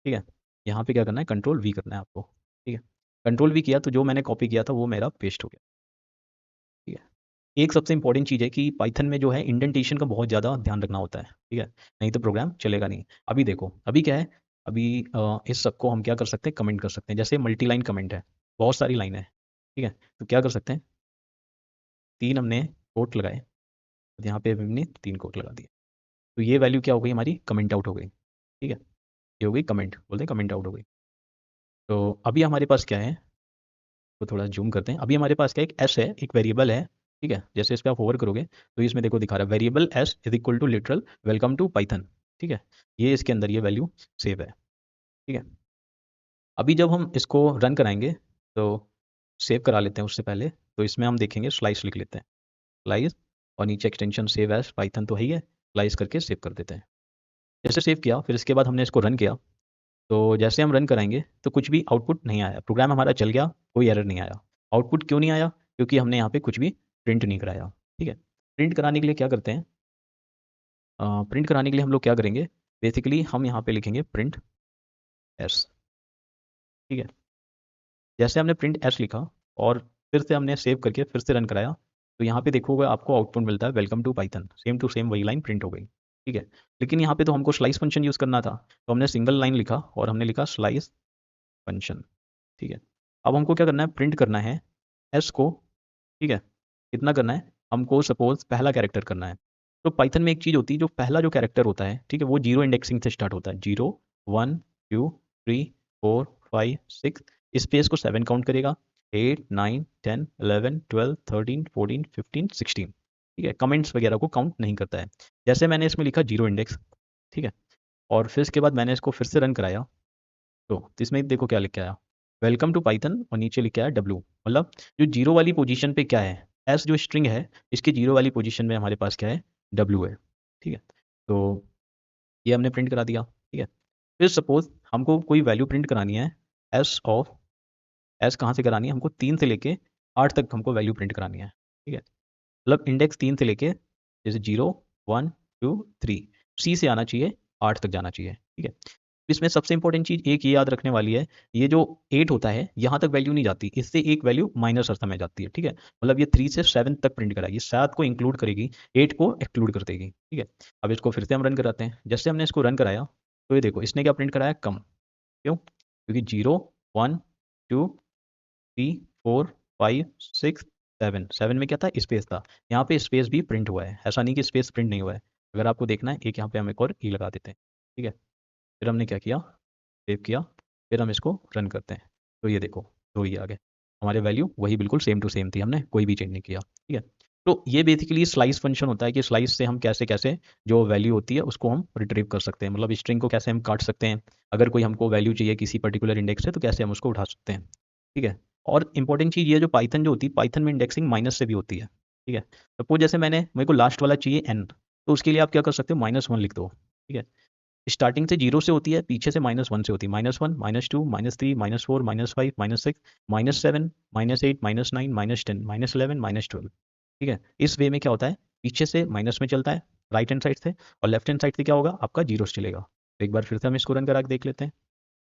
ठीक है। यहाँ पे क्या करना है, कंट्रोल V करना है आपको, ठीक है। कंट्रोल V किया तो जो मैंने कॉपी किया था वो मेरा पेस्ट हो गया, ठीक है। एक सबसे इंपॉर्टेंट चीज़ है कि पाइथन में जो है इंडेंटेशन का बहुत ज़्यादा ध्यान रखना होता है, ठीक है, नहीं तो प्रोग्राम चलेगा नहीं। अभी देखो अभी क्या है, अभी इस सबको हम क्या कर सकते हैं, कमेंट कर सकते हैं। जैसे मल्टी लाइन कमेंट है, बहुत सारी लाइन है, ठीक है। तो क्या कर सकते हैं, 3 हमने कोट लगाए, तो यहाँ पे हमने 3 कोट लगा दिए, तो ये वैल्यू क्या हो गई हमारी, कमेंट आउट हो गई, ठीक है। ये हो गई कमेंट, बोलते हैं कमेंट आउट हो गई। तो अभी हमारे पास क्या है, तो थोड़ा जूम करते हैं। अभी हमारे पास क्या है, एक एस है, एक वेरिएबल है, ठीक है। जैसे इस पर आप ओवर करोगे तो इसमें देखो दिखा रहा है variable s is equal to literal welcome to Python, ठीक है। ये इसके अंदर ये वैल्यू सेव है, ठीक है। अभी जब हम इसको रन कराएंगे तो सेव करा लेते हैं उससे पहले, तो इसमें हम देखेंगे स्लाइस लिख लेते हैं, स्लाइस, और नीचे एक्सटेंशन सेव एज पाइथन तो है ही है, स्लाइस करके सेव कर देते हैं। जैसे सेव किया, फिर इसके बाद हमने इसको रन किया, तो जैसे हम रन कराएंगे तो कुछ भी आउटपुट नहीं आया, प्रोग्राम हमारा चल गया, कोई एरर नहीं आया। आउटपुट क्यों नहीं आया? क्योंकि हमने यहाँ पे कुछ भी प्रिंट नहीं कराया। ठीक है, प्रिंट कराने के लिए क्या करते हैं, प्रिंट कराने के लिए हम लोग क्या करेंगे, बेसिकली हम यहाँ पे लिखेंगे प्रिंट एस। ठीक है, जैसे हमने प्रिंट एस लिखा और फिर से हमने सेव करके फिर से रन कराया, तो यहाँ पे देखोगे आपको आउटपुट मिलता है welcome to Python, same to same वही लाइन प्रिंट हो गई। ठीक है, लेकिन यहाँ पे तो हमको स्लाइस फंक्शन यूज़ करना था, तो हमने सिंगल लाइन लिखा और हमने लिखा स्लाइस फंक्शन। ठीक है, अब हमको क्या करना है, प्रिंट करना है एस को। ठीक है, कितना करना है हमको, सपोज पहला कैरेक्टर करना है। तो पाइथन में एक चीज़ होती है, जो पहला जो कैरेक्टर होता है, ठीक है, वो जीरो इंडेक्सिंग से स्टार्ट होता है, 0 1 2 3 4 5 6, स्पेस को 7 काउंट करेगा, 8 9 10 11 12 13 14 15 16। ठीक है, कमेंट्स वगैरह को काउंट नहीं करता है। जैसे मैंने इसमें लिखा जीरो इंडेक्स, ठीक है, और फिर इसके बाद मैंने इसको फिर से रन कराया, तो इसमें देखो क्या लिख के आया, वेलकम टू पाइथन, और नीचे लिखा है डब्लू, मतलब जो जीरो वाली पोजीशन पे क्या है, एस जो स्ट्रिंग है, इसकी जीरो वाली पोजीशन में हमारे पास क्या है, डब्लू है। ठीक है, तो ये हमने प्रिंट करा दिया। ठीक है, फिर सपोज हमको कोई वैल्यू प्रिंट करानी है, एस ऑफ, एस कहाँ से करानी है हमको, 3 से लेके 8 तक हमको वैल्यू प्रिंट करानी है। ठीक है, मतलब इंडेक्स 3 से लेके, जैसे 0 1 2 3, सी से आना चाहिए, 8 तक जाना चाहिए। ठीक है, इसमें सबसे इंपॉर्टेंट चीज़ एक ये याद रखने वाली है, ये जो 8 होता है यहाँ तक वैल्यू नहीं जाती, इससे एक वैल्यू माइनस अर्थम में जाती है। ठीक है, मतलब ये 3 से 7 तक प्रिंट कराएगी, 7 को इंक्लूड करेगी, 8 को एक्सक्लूड कर देगी। ठीक है, अब इसको फिर से हम रन कराते हैं। जैसे हमने इसको रन कराया, तो ये देखो इसने क्या प्रिंट कराया, कम। क्यों? क्योंकि 0 1 2 3 4 5 6 7 में क्या था, स्पेस था, यहाँ पे स्पेस भी प्रिंट हुआ है, ऐसा नहीं कि स्पेस प्रिंट नहीं हुआ है। अगर आपको देखना है, एक यहाँ पे हम एक और ई लगा देते हैं। ठीक है, फिर हमने क्या किया, सेव किया, फिर हम इसको रन करते हैं, तो ये देखो 2 ही आ गए, हमारे वैल्यू वही बिल्कुल सेम टू सेम थी, हमने कोई भी चेंज नहीं किया। ठीक है, तो ये बेसिकली स्लाइस फंक्शन होता है कि स्लाइस से हम कैसे कैसे जो वैल्यू होती है उसको हम रिट्रीव कर सकते हैं, मतलब स्ट्रिंग को कैसे हम काट सकते हैं, अगर कोई हमको वैल्यू चाहिए किसी पर्टिकुलर इंडेक्स से, तो कैसे हम उसको उठा सकते हैं। ठीक है, और इंपॉर्टेंट चीज़ ये जो पाइथन जो होती है, पाइथन में इंडेक्सिंग माइनस से भी होती है। ठीक है, सपोज जैसे मेरे को लास्ट वाला चाहिए एन, तो उसके लिए आप क्या कर सकते हो, -1 लिख दो। ठीक है, स्टार्टिंग से 0 से होती है, पीछे से -1 से होती है, -1 -2 -3 -4 -5 -6 -7 -8 -9 -10 -11 -12। ठीक है, इस वे में क्या होता है, पीछे से माइनस में चलता है राइट हैंड साइड से, और लेफ्ट हैंड साइड से क्या होगा, आपका जीरो से चलेगा। तो एक बार फिर से हम इसको रन करा के देख लेते हैं।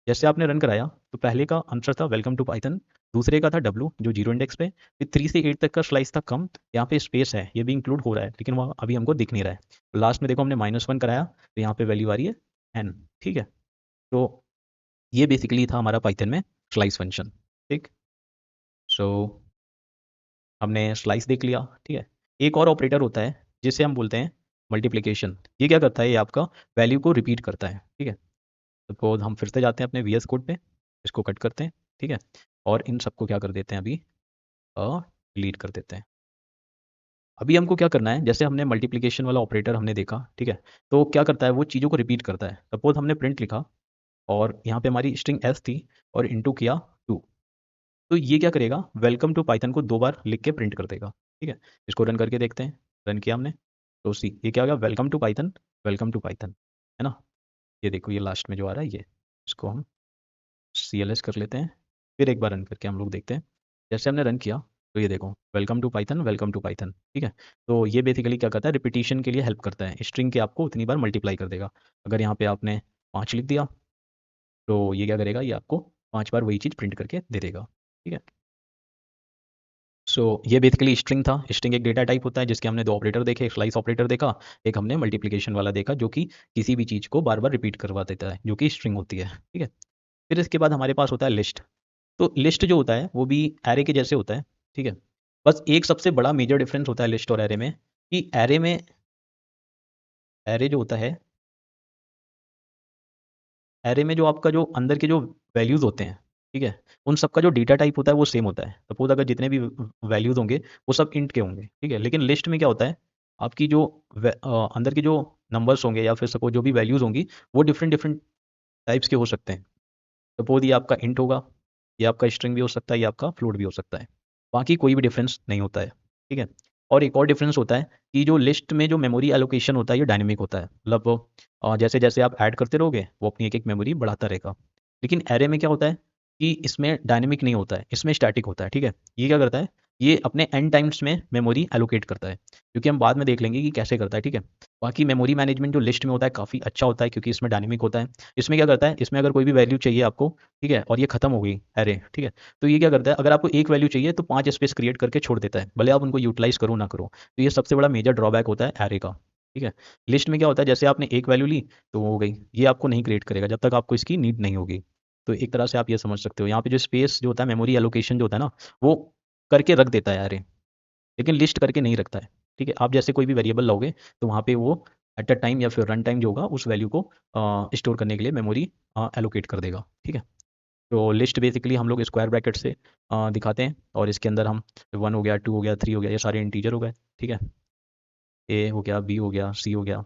जैसे आपने रन कराया, तो पहले का आंसर था वेलकम टू पाइथन, दूसरे का था डब्लू जो जीरो इंडेक्स पे, फिर 3 से 8 तक का स्लाइस था कम, यहाँ पे स्पेस है, ये भी इंक्लूड हो रहा है, लेकिन वहाँ अभी हमको दिख नहीं रहा है। लास्ट में देखो हमने -1 कराया, तो यहाँ पे वैल्यू आ रही है एन। ठीक है, तो ये बेसिकली था हमारा पाइथन में स्लाइस फंक्शन। ठीक, सो हमने स्लाइस देख लिया। ठीक है, एक और ऑपरेटर होता है जिसे हम बोलते हैं मल्टीप्लिकेशन। ये क्या करता है, ये आपका वैल्यू को रिपीट करता है। ठीक है, सपोज हम फिर से जाते हैं अपने वी एस कोड पे, इसको कट करते हैं। ठीक है, और इन सबको क्या कर देते हैं, अभी डिलीट कर देते हैं। अभी हमको क्या करना है, जैसे हमने मल्टीप्लिकेशन वाला ऑपरेटर हमने देखा, ठीक है, तो क्या करता है, वो चीज़ों को रिपीट करता है। सपोज हमने प्रिंट लिखा और यहाँ पे हमारी स्ट्रिंग एस थी, और इंटू किया 2, तो ये क्या करेगा, वेलकम टू पाइथन को 2 बार लिख के प्रिंट कर देगा। ठीक है, इसको रन करके देखते हैं। रन किया हमने, तो सी ये क्या हो गया, welcome to Python, welcome to Python, है ना। ये देखो ये लास्ट में जो आ रहा है, ये इसको हम CLS कर लेते हैं, फिर एक बार रन करके हम लोग देखते हैं। जैसे हमने रन किया, तो ये देखो welcome to Python, welcome to Python. ठीक है, तो ये बेसिकली क्या करता है, रिपीटिशन के लिए हेल्प करता है, स्ट्रिंग के आपको उतनी बार मल्टीप्लाई कर देगा। अगर यहाँ पे आपने 5 लिख दिया, तो ये क्या करेगा, ये आपको 5 बार वही चीज़ प्रिंट करके दे देगा। ठीक है, सो ये बेसिकली स्ट्रिंग था। स्ट्रिंग एक डेटा टाइप होता है, जिसके हमने 2 ऑपरेटर देखे, एक स्लाइस ऑपरेटर देखा, एक हमने मल्टीप्लिकेशन वाला देखा, जो कि किसी भी चीज़ को बार बार रिपीट करवा देता है, जो कि स्ट्रिंग होती है। ठीक है, फिर इसके बाद हमारे पास होता है लिस्ट। तो लिस्ट जो होता है वो भी एरे के जैसे होता है। ठीक है, बस एक सबसे बड़ा मेजर डिफरेंस होता है लिस्ट और एरे में, कि एरे में, एरे जो होता है, एरे में जो आपका जो अंदर के जो वैल्यूज़ होते हैं, ठीक है, उन सबका जो डेटा टाइप होता है वो सेम होता है। सपोज अगर जितने भी वैल्यूज़ होंगे वो सब इंट के होंगे। ठीक है, लेकिन लिस्ट में क्या होता है, आपकी जो अंदर के जो नंबर्स होंगे, या फिर सपोज जो भी वैल्यूज़ होंगी, वो डिफरेंट डिफरेंट टाइप्स के हो सकते हैं। सपोज ये आपका इंट होगा, ये आपका स्ट्रिंग भी हो सकता है, ये आपका फ्लोट भी हो सकता है, बाकी कोई भी डिफरेंस नहीं होता है। ठीक है, और एक और डिफरेंस होता है कि जो लिस्ट में जो मेमोरी एलोकेशन होता है ये डायनेमिक होता है, मतलब जैसे जैसे आप ऐड करते रहोगे वो अपनी एक एक मेमोरी बढ़ाता रहेगा। लेकिन एरे में क्या होता है कि इसमें डायनेमिक नहीं होता है, इसमें स्टैटिक होता है। ठीक है, ये क्या करता है, ये अपने एन टाइम्स में मेमोरी एलोकेट करता है, क्योंकि हम बाद में देख लेंगे कि कैसे करता है। ठीक है, बाकी मेमोरी मैनेजमेंट जो लिस्ट में होता है काफ़ी अच्छा होता है, क्योंकि इसमें डायनेमिक होता है। इसमें क्या करता है, इसमें अगर कोई भी वैल्यू चाहिए आपको, ठीक है, और ये खत्म हो गई एरे, ठीक है, तो ये क्या करता है, अगर आपको एक वैल्यू चाहिए तो 5 स्पेस क्रिएट करके छोड़ देता है, भले आप उनको यूटिलाइज करो ना करो। तो ये सबसे बड़ा मेजर ड्रॉबैक होता है एरे का। ठीक है, लिस्ट में क्या होता है, जैसे आपने एक वैल्यू ली तो वो हो गई, ये आपको नहीं क्रिएट करेगा जब तक आपको इसकी नीड नहीं होगी। तो एक तरह से आप ये समझ सकते हो, यहाँ पे जो स्पेस जो होता है, मेमोरी एलोकेशन जो होता है ना, वो करके रख देता है एरे, लेकिन लिस्ट करके नहीं रखता है। ठीक है, आप जैसे कोई भी वेरिएबल लोगे तो वहाँ पे वो एट अ टाइम या फिर रन टाइम जो होगा उस वैल्यू को स्टोर करने के लिए मेमोरी एलोकेट कर देगा। ठीक है, तो लिस्ट बेसिकली हम लोग स्क्वायर ब्रैकेट से दिखाते हैं, और इसके अंदर हम 1 हो गया, 2 हो गया, 3 हो गया, ये सारे इंटीजर हो गए। ठीक है, ए हो गया, बी हो गया, सी हो गया,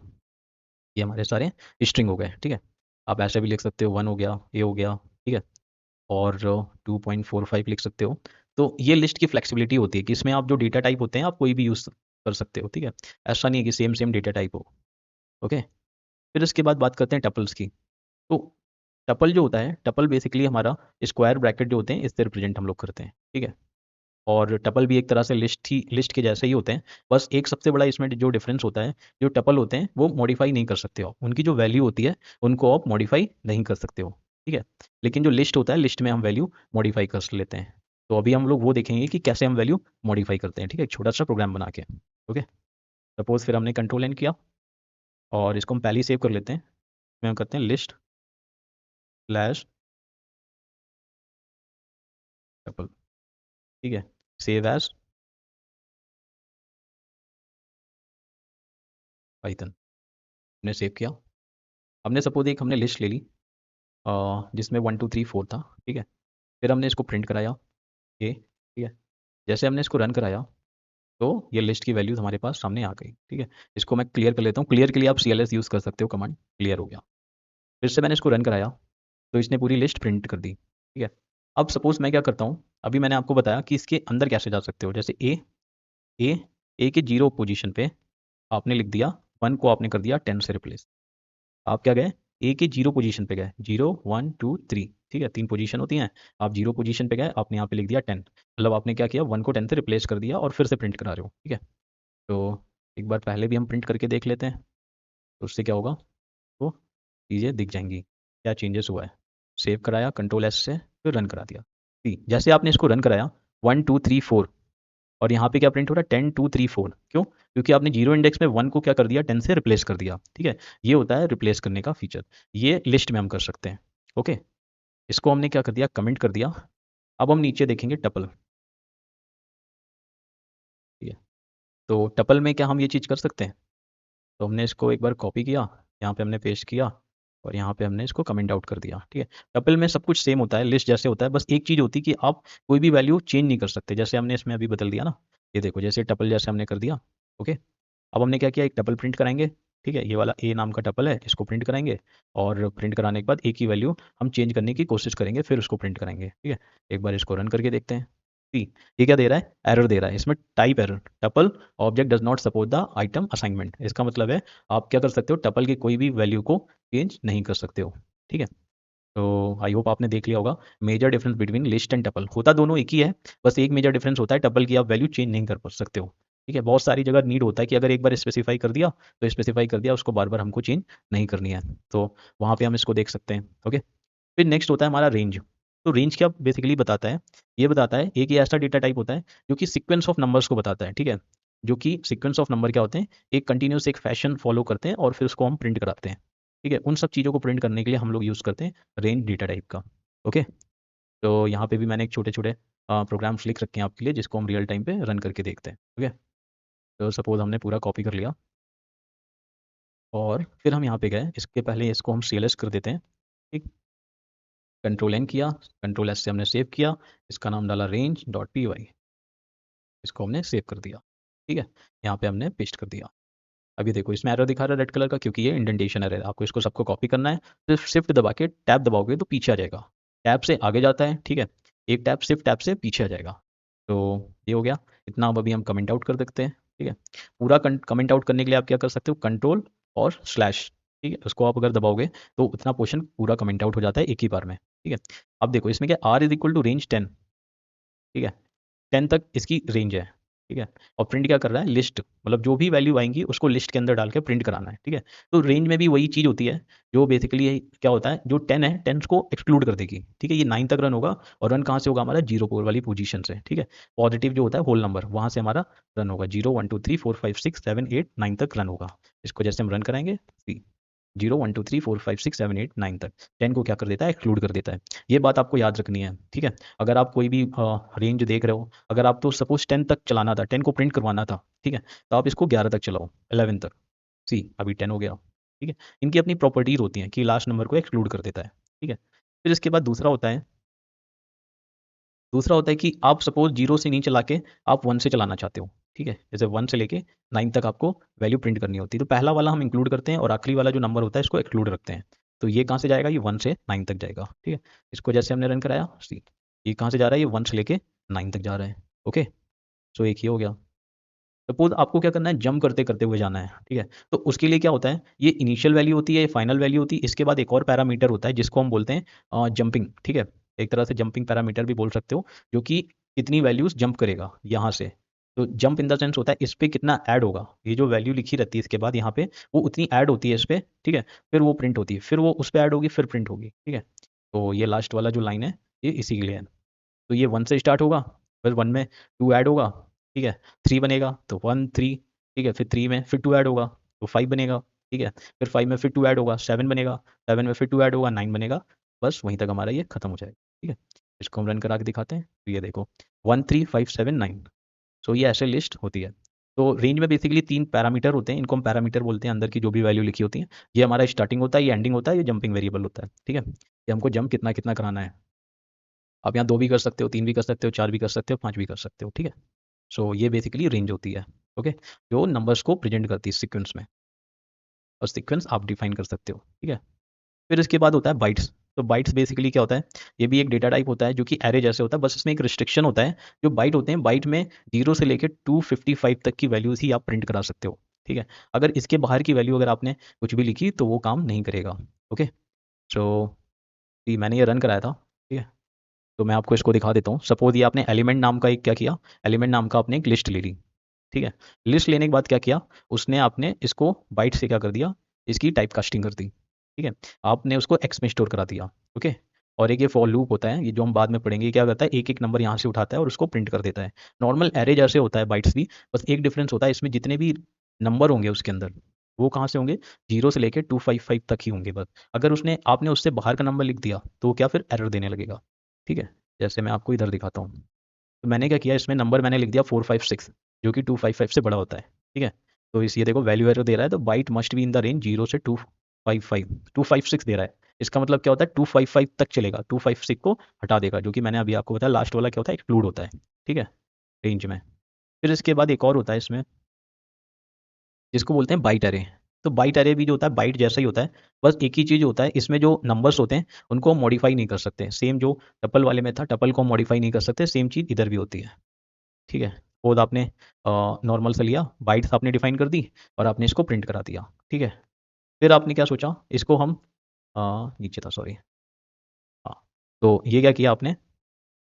ये हमारे सारे स्ट्रिंग हो गए। ठीक है, आप ऐसे भी लिख सकते हो, 1 हो गया, ए हो गया, ठीक है, और 2.45 लिख सकते हो। तो ये लिस्ट की फ्लेक्सिबिलिटी होती है कि इसमें आप जो डेटा टाइप होते हैं आप कोई भी यूज़ कर सकते हो। ठीक है, ऐसा नहीं है कि सेम सेम डेटा टाइप हो। ओके, फिर इसके बाद बात करते हैं टपल्स की। तो टपल जो होता है, टपल बेसिकली हमारा स्क्वायर ब्रैकेट जो होते हैं इससे रिप्रेजेंट हम लोग करते हैं। ठीक है, और टपल भी एक तरह से लिस्ट के जैसे ही होते हैं, बस एक सबसे बड़ा इसमें जो डिफरेंस होता है, जो टपल होते हैं वो मॉडिफाई नहीं कर सकते हो, उनकी जो वैल्यू होती है उनको आप मॉडिफाई नहीं कर सकते हो। ठीक है, लेकिन जो लिस्ट होता है, लिस्ट में हम वैल्यू मॉडिफाई कर लेते हैं। तो अभी हम लोग वो देखेंगे कि कैसे हम वैल्यू मॉडिफाई करते हैं। ठीक है, एक छोटा सा प्रोग्राम बना के। ओके, सपोज फिर हमने कंट्रोल एन किया और इसको हम पहले ही सेव कर लेते हैं। इसमें हम करते हैं लिस्ट स्लैश टपल। ठीक है, सेव एज पाइथन, हमने सेव किया। हमने सपोज एक हमने लिस्ट ले ली जिसमें 1 2 3 4 था। ठीक है, फिर हमने इसको प्रिंट कराया ये। ठीक है, जैसे हमने इसको रन कराया तो ये लिस्ट की वैल्यूज हमारे पास सामने आ गई। ठीक है, इसको मैं क्लियर कर लेता हूँ, क्लियर के लिए आप CLS यूज़ कर सकते हो, कमांड क्लियर हो गया। फिर से मैंने इसको रन कराया तो इसने पूरी लिस्ट प्रिंट कर दी। ठीक है, अब सपोज मैं क्या करता हूँ, अभी मैंने आपको बताया कि इसके अंदर कैसे जा सकते हो, जैसे ए ए के 0 पोजीशन पे आपने लिख दिया 1 को आपने कर दिया 10 से रिप्लेस। आप क्या गए, ए के 0 पोजीशन पे गए, 0 1 2 3। ठीक है, 3 पोजीशन होती हैं, आप 0 पोजीशन पे गए, आपने यहाँ पे लिख दिया 10, मतलब आपने क्या किया, 1 को 10 से रिप्लेस कर दिया और फिर से प्रिंट करा रहे हो। ठीक है, तो एक बार पहले भी हम प्रिंट करके देख लेते हैं, तो उससे क्या होगा, तो चीज़ें दिख जाएंगी क्या चेंजेस हुआ है। सेव कराया कंट्रोल S से, फिर रन करा दिया। ठीक, जैसे आपने इसको रन कराया 1 2 3 4, और यहाँ पे क्या प्रिंट हो रहा है, 10 2 3 4। क्यों, क्योंकि आपने 0 इंडेक्स में 1 को क्या कर दिया, 10 से रिप्लेस कर दिया। ठीक है, ये होता है रिप्लेस करने का फीचर, ये लिस्ट में हम कर सकते हैं। ओके, इसको हमने क्या कर दिया, कमेंट कर दिया। अब हम नीचे देखेंगे टपल। ठीक है, तो टपल में क्या हम ये चीज़ कर सकते हैं, तो हमने इसको एक बार कॉपी किया, यहाँ पे हमने पेस्ट किया, और यहाँ पे हमने इसको कमेंट आउट कर दिया। ठीक है, टपल में सब कुछ सेम होता है, लिस्ट जैसे होता है, बस एक चीज़ होती है कि आप कोई भी वैल्यू चेंज नहीं कर सकते, जैसे हमने इसमें अभी बदल दिया ना, ये देखो जैसे टपल जैसे हमने कर दिया। ओके, अब हमने क्या किया, एक टपल प्रिंट कराएंगे। ठीक है, ये वाला ए नाम का टपल है, इसको प्रिंट कराएंगे, और प्रिंट कराने के बाद एक ही वैल्यू हम चेंज करने की कोशिश करेंगे, फिर उसको प्रिंट कराएंगे। ठीक है, एक बार इसको रन करके देखते हैं। सी, ये क्या दे रहा है, एरर दे रहा है, इसमें type error, tuple object does not support the item assignment. इसका मतलब है आप क्या कर सकते हो, टपल की कोई भी वैल्यू को चेंज नहीं कर सकते हो। ठीक है, तो आई होप आपने देख लिया होगा major difference between list and tuple, होता दोनों एक ही है, बस एक मेजर डिफरेंस होता है, टपल की आप वैल्यू चेंज नहीं कर सकते हो। ठीक है, बहुत सारी जगह नीड होता है कि अगर एक बार स्पेसिफाई कर दिया तो स्पेसिफाई कर दिया, उसको बार बार हमको चेंज नहीं करनी है, तो वहाँ पे हम इसको देख सकते हैं। ओके, फिर नेक्स्ट होता है हमारा रेंज। तो रेंज क्या बेसिकली बताता है, ये बताता है एक ही ऐसा डेटा टाइप होता है जो कि सीक्वेंस ऑफ नंबर्स को बताता है। ठीक है, जो कि सीक्वेंस ऑफ नंबर क्या होते हैं, एक कंटिन्यूस एक फैशन फॉलो करते हैं और फिर उसको हम प्रिंट कराते हैं। ठीक है, उन सब चीज़ों को प्रिंट करने के लिए हम लोग यूज़ करते हैं रेंज डेटा टाइप का। ओके, तो यहाँ पे भी मैंने एक छोटे छोटे प्रोग्राम्स लिख रखे हैं आपके लिए, जिसको हम रियल टाइम पे रन करके देखते हैं। ओके, तो सपोज हमने पूरा कॉपी कर लिया, और फिर हम यहाँ पे गए, इसके पहले इसको हम CLS कर देते हैं। ठीक, कंट्रोल N किया, कंट्रोल S से हमने सेव किया, इसका नाम डाला range.py, इसको हमने सेव कर दिया। ठीक है, यहाँ पे हमने पेस्ट कर दिया। अभी देखो इसमें एरर दिखा रहा है रेड कलर का, क्योंकि ये इंडेंटेशन एरर है। आपको इसको सबको कॉपी करना है, सिर्फ शिफ्ट दबा के टैब दबाओगे तो पीछे आ जाएगा, टैब से आगे जाता है। ठीक है, एक टैब शिफ्ट टैब से पीछे आ जाएगा। तो ये हो गया इतना। अब अभी हम कमेंट आउट कर सकते हैं। ठीक है। पूरा कमेंट आउट करने के लिए आप क्या कर सकते हो, कंट्रोल और स्लैश, ठीक है, उसको आप अगर दबाओगे तो उतना पोर्शन पूरा कमेंट आउट हो जाता है एक ही बार में। ठीक है। अब देखो इसमें क्या, r is equal to range 10, ठीक है, 10 तक इसकी रेंज है। ठीक है। और प्रिंट क्या कर रहा है, लिस्ट, मतलब जो भी वैल्यू आएंगी उसको लिस्ट के अंदर डाल के प्रिंट कराना है। ठीक है। तो रेंज में भी वही चीज़ होती है, जो बेसिकली क्या होता है, जो 10 है 10 को एक्सक्लूड कर देगी। ठीक है। ये 9 तक रन होगा, और रन कहाँ से होगा, हमारा 0 वाली पोजीशन से। ठीक है। पॉजिटिव जो होता है होल नंबर, वहाँ से हमारा रन होगा। 0 1 2 3 4 5 6 7 8 9 तक रन होगा। इसको जैसे हम रन कराएंगे, 0 1 2 3 4 5 6 7 8 9 तक 10 को क्या कर देता है, एक्सक्लूड कर देता है। ये बात आपको याद रखनी है। ठीक है। अगर आप कोई भी रेंज देख रहे हो, अगर आप तो सपोज 10 तक चलाना था, 10 को प्रिंट करवाना था, ठीक है, तो आप इसको 11 तक चलाओ, 11 तक। सी अभी 10 हो गया। ठीक है। इनकी अपनी प्रॉपर्टीज होती हैं कि लास्ट नंबर को एक्सक्लूड कर देता है। ठीक है। फिर इसके बाद दूसरा होता है कि आप सपोज 0 से नहीं चला के आप 1 से चलाना चाहते हो। ठीक है। जैसे 1 से लेके 9 तक आपको वैल्यू प्रिंट करनी होती है, तो पहला वाला हम इंक्लूड करते हैं और आखिरी वाला जो नंबर होता है इसको एक्सक्लूड रखते हैं। तो ये कहाँ से जाएगा, ये 1 से 9 तक जाएगा। ठीक है। इसको जैसे हमने रन कराया, सी ये कहाँ से जा रहा है, ये 1 से लेके 9 तक जा रहा है। ओके। सो एक ये हो गया। सपोज आपको क्या करना है, जंप करते करते हुए जाना है। ठीक है। तो उसके लिए क्या होता है, ये इनिशियल वैल्यू होती है, ये फाइनल वैल्यू होती है। इसके बाद एक और पैरामीटर होता है जिसको हम बोलते हैं जंपिंग। ठीक है। एक तरह से जंपिंग पैरामीटर भी बोल सकते हो, जो कि कितनी वैल्यूज जंप करेगा यहाँ से। तो जंप इन द सेंस होता है इस पे कितना ऐड होगा, ये जो वैल्यू लिखी रहती है इसके बाद यहाँ पे, वो उतनी ऐड होती है इस पे। ठीक है। फिर वो प्रिंट होती है, फिर वो उस पर ऐड होगी, फिर प्रिंट होगी। ठीक है। तो ये लास्ट वाला जो लाइन है, ये इसी के लिए है। तो ये 1 से स्टार्ट होगा, फिर 1 में 2 ऐड होगा। ठीक है। 3 बनेगा तो 1 3। ठीक है। फिर 3 में फिर 2 ऐड होगा तो 5 बनेगा। ठीक है। फिर 5 में फिर 2 ऐड होगा, 7 बनेगा। 7 में फिर 2 ऐड होगा, 9 बनेगा। बस वहीं तक हमारा ये खत्म हो जाएगा। ठीक है। इसको हम रन करा के दिखाते हैं, तो ये देखो 1 3 5 7 9। सो ये ऐसे लिस्ट होती है। तो रेंज में बेसिकली 3 पैरामीटर होते हैं, इनको हम पैरामीटर बोलते हैं, अंदर की जो भी वैल्यू लिखी होती है। ये हमारा स्टार्टिंग होता है, ये एंडिंग होता है, ये जंपिंग वेरिएबल होता है। ठीक है। ये हमको जंप कितना कितना कराना है। आप यहाँ 2 भी कर सकते हो, 3 भी कर सकते हो, 4 भी कर सकते हो, 5 भी कर सकते हो। ठीक है। सो ये बेसिकली रेंज होती है। ओके। जो नंबर्स को प्रेजेंट करती है सीक्वेंस में, और सीक्वेंस आप डिफाइन कर सकते हो। ठीक है। फिर इसके बाद होता है बाइट्स। तो बाइट्स बेसिकली क्या होता है, ये भी एक डेटा टाइप होता है जो कि एरे जैसे होता है, बस इसमें एक रिस्ट्रिक्शन होता है। जो बाइट होते हैं, बाइट में 0 से लेकर 255 तक की वैल्यूज ही आप प्रिंट करा सकते हो। ठीक है। अगर इसके बाहर की वैल्यू अगर आपने कुछ भी लिखी तो वो काम नहीं करेगा। ओके। सो मैंने ये रन कराया था। ठीक है। तो मैं आपको इसको दिखा देता हूँ। सपोज ये आपने एलिमेंट नाम का एक क्या किया, एलिमेंट नाम का आपने एक लिस्ट ले ली। ठीक है। लिस्ट लेने के बाद क्या किया, उसने आपने इसको बाइट से क्या कर दिया, इसकी टाइप कास्टिंग कर दी। ठीक है। आपने उसको एक्स में स्टोर करा दिया। ओके। और एक ये फॉर लूप होता है, ये जो हम बाद में पढ़ेंगे, क्या करता है, एक एक नंबर यहाँ से उठाता है और उसको प्रिंट कर देता है। नॉर्मल एरे जैसे होता है बाइट्स भी, बस एक डिफरेंस होता है, इसमें जितने भी नंबर होंगे उसके अंदर, वो कहाँ से होंगे, 0 से लेकर 255 तक ही होंगे बस। अगर उसने आपने उससे बाहर का नंबर लिख दिया तो वो क्या, फिर एरर देने लगेगा। ठीक है। जैसे मैं आपको इधर दिखाता हूँ। तो मैंने क्या किया, इसमें नंबर मैंने लिख दिया 456, जो कि 255 से बड़ा होता है। ठीक है। तो इस ये देखो वैल्यू एरर दे रहा है, तो byte must be in the range 0 से 256 दे रहा है। इसका मतलब क्या होता है, 255 तक चलेगा, 256 को हटा देगा, जो कि मैंने अभी आपको बताया लास्ट वाला क्या होता है, एक्सक्लूड होता है। ठीक है। रेंज में। फिर इसके बाद एक और होता है इसमें, जिसको बोलते हैं बाइट एरे। तो बाइट एरे भी जो होता है बाइट जैसा ही होता है, बस एक ही चीज़ होता है, इसमें जो नंबर्स होते हैं उनको हम मॉडिफाई नहीं कर सकते। सेम जो टपल वाले में था, टपल को मॉडिफाई नहीं कर सकते, सेम चीज़ इधर भी होती है। ठीक है। कोड आपने नॉर्मल से लिया, बाइट्स आपने डिफाइन कर दी, और आपने इसको प्रिंट करा दिया। ठीक है। फिर आपने क्या सोचा, इसको हम नीचे था, सॉरी। हाँ। तो ये क्या किया आपने,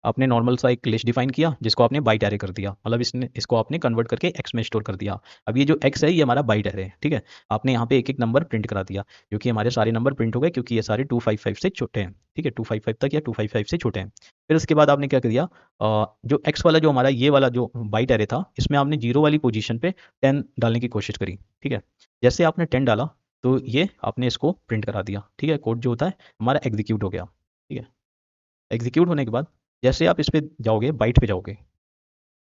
आपने नॉर्मल सा एक लिस्ट डिफाइन किया जिसको आपने बाइट एरे कर दिया, मतलब इसने इसको आपने कन्वर्ट करके एक्स में स्टोर कर दिया। अब ये जो एक्स है ये हमारा बाइट एरे है। ठीक है। आपने यहाँ पे एक एक नंबर प्रिंट करा दिया, जो कि हमारे सारे नंबर प्रिंट हो गए, क्योंकि ये सारे 255 से छोटे हैं। ठीक है। 255 तक या 255 से छोटे हैं। फिर उसके बाद आपने क्या कर दिया, जो एक्स वाला जो हमारा ये वाला जो बाइट एरे था, इसमें आपने 0 वाली पोजीशन पे 10 डालने की कोशिश करी। ठीक है। जैसे आपने 10 डाला, तो ये आपने इसको प्रिंट करा दिया। ठीक है। कोड जो होता है हमारा एग्जीक्यूट हो गया। ठीक है। एग्जीक्यूट होने के बाद जैसे आप इस पे जाओगे, बाइट पे जाओगे,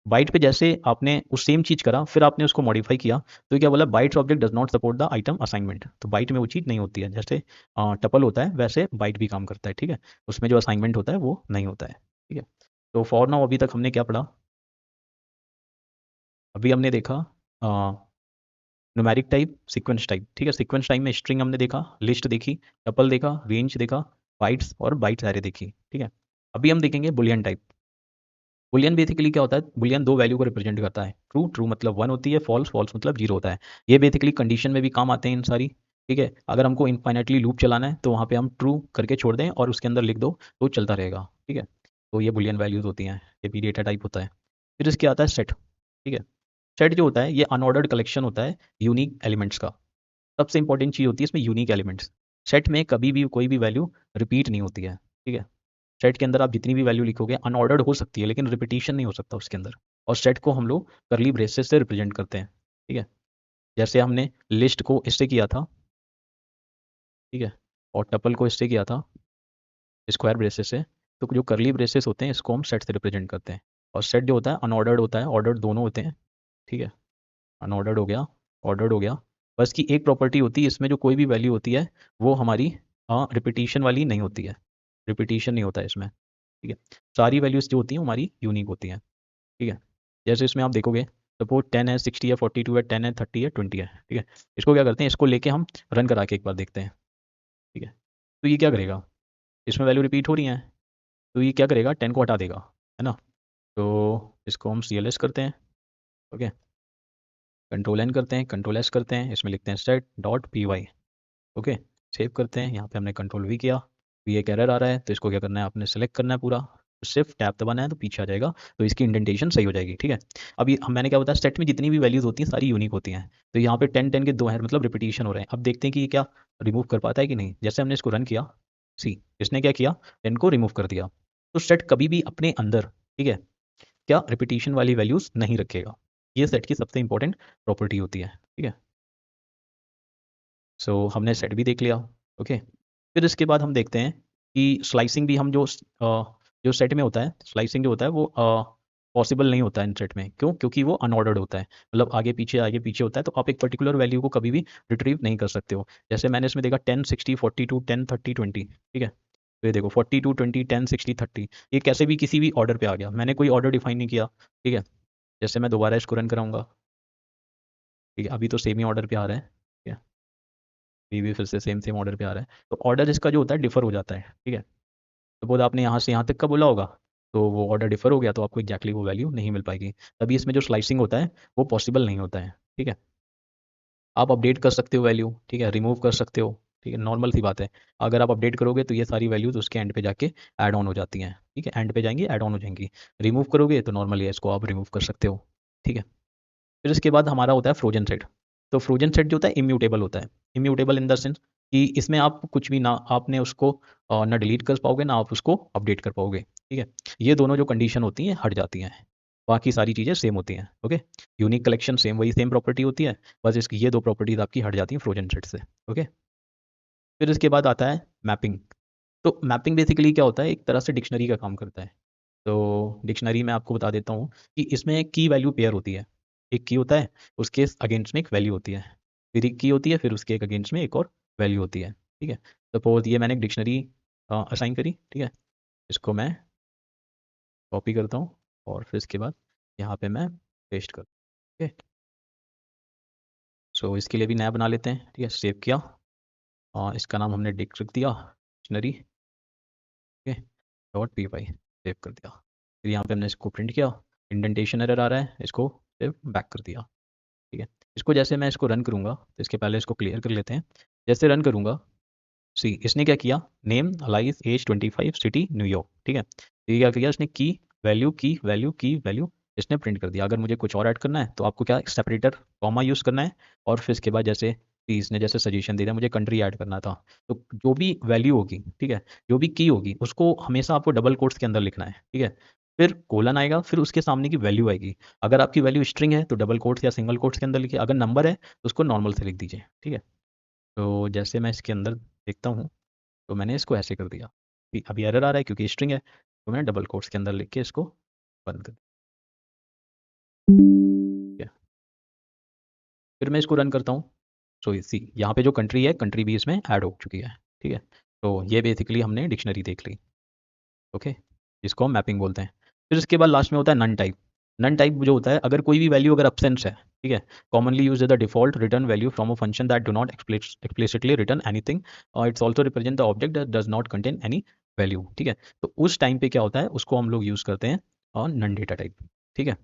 बाइट पे जैसे आपने उस सेम चीज़ करा, फिर आपने उसको मॉडिफाई किया, तो क्या बोला, bytes object does not support the item assignment. तो बाइट में वो चीज़ नहीं होती है, जैसे टपल होता है वैसे बाइट भी काम करता है। ठीक है। उसमें जो असाइनमेंट होता है वो नहीं होता है। ठीक है। तो फॉर नाउ अभी तक हमने क्या पढ़ा, अभी हमने देखा न्यूमेरिक टाइप, सीक्वेंस टाइप। ठीक है। सीक्वेंस टाइप में स्ट्रिंग हमने देखा, लिस्ट देखी, टपल देखा, रेंज देखा, बाइट्स और बाइट्स एरे देखी। ठीक है। अभी हम देखेंगे बुलियन टाइप। बुलियन बेसिकली क्या होता है, बुलियन दो वैल्यू को रिप्रेजेंट करता है, ट्रू ट्रू मतलब 1 होती है, फॉल्स फॉल्स मतलब 0 होता है। ये बेसिकली कंडीशन में भी काम आते हैं इन सारी, ठीक है। अगर हमको इनफाइनाइटली लूप चलाना है तो वहाँ पे हम ट्रू करके छोड़ दें और उसके अंदर लिख दो तो चलता रहेगा, ठीक है। तो ये बुलियन वैल्यूज होती हैं, ये भी डेटा टाइप होता है। फिर इसके आता है सेट, ठीक है। सेट जो होता है ये अनऑर्डर्ड कलेक्शन होता है यूनिक एलिमेंट्स का। सबसे इंपॉर्टेंट चीज़ होती है इसमें यूनिक एलिमेंट्स। सेट में कभी भी कोई भी वैल्यू रिपीट नहीं होती है, ठीक है। सेट के अंदर आप जितनी भी वैल्यू लिखोगे अनऑर्डर्ड हो सकती है लेकिन रिपीटिशन नहीं हो सकता उसके अंदर। और सेट को हम लोग करली ब्रेसेस से रिप्रेजेंट करते हैं, ठीक है। जैसे हमने लिस्ट को इससे किया था, ठीक है, और टपल को इससे किया था स्क्वायर ब्रेसेस से। तो जो करली ब्रेसेस होते हैं इसको हम सेट से रिप्रेजेंट करते हैं। और सेट जो होता है अनऑर्डर्ड होता है, ऑर्डर्ड दोनों होते हैं, ठीक है। अनऑर्डर्ड हो गया, ऑर्डर्ड हो गया। बस की एक प्रॉपर्टी होती है इसमें, जो कोई भी वैल्यू होती है वो हमारी रिपीटिशन वाली नहीं होती है, रिपीटिशन नहीं होता है इसमें, ठीक है। सारी वैल्यूज जो होती हैं हमारी यूनिक होती हैं, ठीक है। जैसे इसमें आप देखोगे सपोज 10 है, 60 है, 42 है, 10 है, 30 है, 20 है, ठीक है। इसको क्या करते हैं, इसको लेके हम रन करा के एक बार देखते हैं, ठीक है। तो ये क्या करेगा, इसमें वैल्यू रिपीट हो रही है, तो ये क्या करेगा, 10 को हटा देगा, है ना। तो इसको हम CLS करते हैं, ओके। कंट्रोल N करते हैं, कंट्रोल S करते हैं, इसमें लिखते हैं set dot py, okay. Save करते हैं, यहाँ पे हमने कंट्रोल V किया, भी एक एरर आ रहा है तो इसको क्या करना है, आपने सेलेक्ट करना है पूरा, सिर्फ टैप दबाना है तो पीछे आ जाएगा, तो इसकी इंडेंटेशन सही हो जाएगी, ठीक है। अभी हम मैंने क्या बताया, सेट में जितनी भी वैल्यूज होती हैं सारी यूनिक होती हैं। तो यहाँ पे 10 10 के दो हैं मतलब रिपीटिशन हो रहे हैं। अब देखते हैं कि ये क्या रिमूव कर पाता है कि नहीं। जैसे हमने इसको रन किया, सी इसने क्या किया, 10 को रिमूव कर दिया। तो सेट कभी भी अपने अंदर, ठीक है, क्या रिपीटिशन वाली वैल्यूज नहीं रखेगा। ये सेट की सबसे इंपॉर्टेंट प्रॉपर्टी होती है, ठीक है। सो हमने सेट भी देख लिया, ओके। फिर इसके बाद हम देखते हैं कि स्लाइसिंग भी हम जो सेट में होता है, स्लाइसिंग जो होता है वो पॉसिबल नहीं होता है इन सेट में। क्यों, क्योंकि वो अनऑर्डर्ड होता है, मतलब आगे पीछे होता है, तो आप एक पर्टिकुलर वैल्यू को कभी भी रिट्रीव नहीं कर सकते हो। जैसे मैंने इसमें देखा 10 60 42 10 30 20, ठीक है। तो ये देखो 42 20 10 60 30, ये कैसे भी किसी भी ऑर्डर पे आ गया, मैंने कोई ऑर्डर डिफाइन नहीं किया, ठीक है। जैसे मैं दोबारा इसको रन कराऊंगा, ठीक है, अभी तो सेम ही ऑर्डर पे आ रहा है, ठीक है। अभी भी फिर से सेम सेम ऑर्डर पे आ रहा है, तो ऑर्डर इसका जो होता है डिफर हो जाता है, ठीक है। सपोज आपने यहाँ से यहाँ तक का बोला होगा, तो वो ऑर्डर डिफर हो गया तो आपको एग्जैक्टली वो वैल्यू नहीं मिल पाएगी। तभी इसमें जो स्लाइसिंग होता है वो पॉसिबल नहीं होता है, ठीक है। आप अपडेट कर सकते हो वैल्यू, ठीक है, रिमूव कर सकते हो, ठीक है, नॉर्मल सी बात है। अगर आप अपडेट करोगे तो ये सारी वैल्यूज उसके एंड पे जाके ऐड ऑन हो जाती हैं, ठीक है, एंड पे जाएंगी ऐड ऑन हो जाएंगी। रिमूव करोगे तो नॉर्मली इसको आप रिमूव कर सकते हो, ठीक है। फिर इसके बाद हमारा होता है फ्रोजन सेट। तो फ्रोजन सेट जो होता है इम्यूटेबल होता है। इम्यूटेबल इन द सेंस कि इसमें आप कुछ भी ना, आपने उसको ना डिलीट कर पाओगे ना आप उसको अपडेट कर पाओगे, ठीक है। ये दोनों जो कंडीशन होती हैं हट जाती हैं, बाकी सारी चीज़ें सेम होती हैं, ओके। यूनिक कलेक्शन सेम, वही सेम प्रॉपर्टी होती है, बस इसकी ये दो प्रॉपर्टीज आपकी हट जाती हैं फ्रोजन सेट से, ओके। फिर इसके बाद आता है मैपिंग। तो मैपिंग बेसिकली क्या होता है, एक तरह से डिक्शनरी का काम करता है। तो डिक्शनरी में आपको बता देता हूँ कि इसमें एक की वैल्यू पेयर होती है, एक की होता है, उसके अगेंस्ट में एक वैल्यू होती है, फिर एक की होती है, फिर उसके एक अगेंस्ट में एक और वैल्यू होती है, ठीक है। सपोज ये मैंने एक डिक्शनरी असाइन करी, ठीक है। इसको मैं कॉपी करता हूँ और फिर इसके बाद यहाँ पे मैं पेस्ट करता हूँ, ठीक है। सो इसके लिए भी नया बना लेते हैं, ठीक है, सेव किया और इसका नाम हमने डिक्स रख दिया, डिक्शनरी, ठीक है, .py, सेव कर दिया। फिर यहाँ पे हमने इसको प्रिंट किया, इंडेंटेशन एरर आ रहा है, इसको सेव बैक कर दिया, ठीक है। इसको जैसे मैं इसको रन करूँगा तो इसके पहले इसको क्लियर कर लेते हैं। जैसे रन करूँगा, सी इसने क्या किया, name Alice age 25 city New York, ठीक है। तो ये क्या किया इसने, की वैल्यू इसने प्रिंट कर दिया। अगर मुझे कुछ और ऐड करना है तो आपको क्या सेपरेटर कॉमा यूज़ करना है, और फिर इसके बाद जैसे इसने जैसे सजेशन दे दिया मुझे कंट्री ऐड करना था, तो जो भी वैल्यू होगी, ठीक है, जो भी की होगी उसको हमेशा आपको डबल कोट्स के अंदर लिखना है, ठीक है। फिर कोलन आएगा, फिर उसके सामने की वैल्यू आएगी। अगर आपकी वैल्यू स्ट्रिंग है तो डबल कोट्स या सिंगल कोट्स के अंदर लिखिए, अगर नंबर है तो उसको नॉर्मल से लिख दीजिए, ठीक है। तो जैसे मैं इसके अंदर देखता हूँ तो मैंने इसको ऐसे कर दिया कि अभी एरर आ रहा है क्योंकि स्ट्रिंग है, तो मैंने डबल कोट्स के अंदर लिख के इसको बंद कर दिया। फिर मैं इसको रन करता हूँ, सो इसी यहाँ पे जो कंट्री है, कंट्री भी इसमें ऐड हो चुकी है, ठीक है। तो ये बेसिकली हमने डिक्शनरी देख ली, ओके, जिसको हम मैपिंग बोलते हैं। फिर इसके बाद लास्ट में होता है नन टाइप। नन टाइप जो होता है, अगर कोई भी वैल्यू अगर अब्सेंस है, ठीक है, commonly use the default return value from a function that do not explicitly return anything, और it's also represent the object that does not contain any value, ठीक है। तो उस टाइम पे क्या होता है, उसको हम लोग यूज़ करते हैं और नन डेटा टाइप। ठीक है,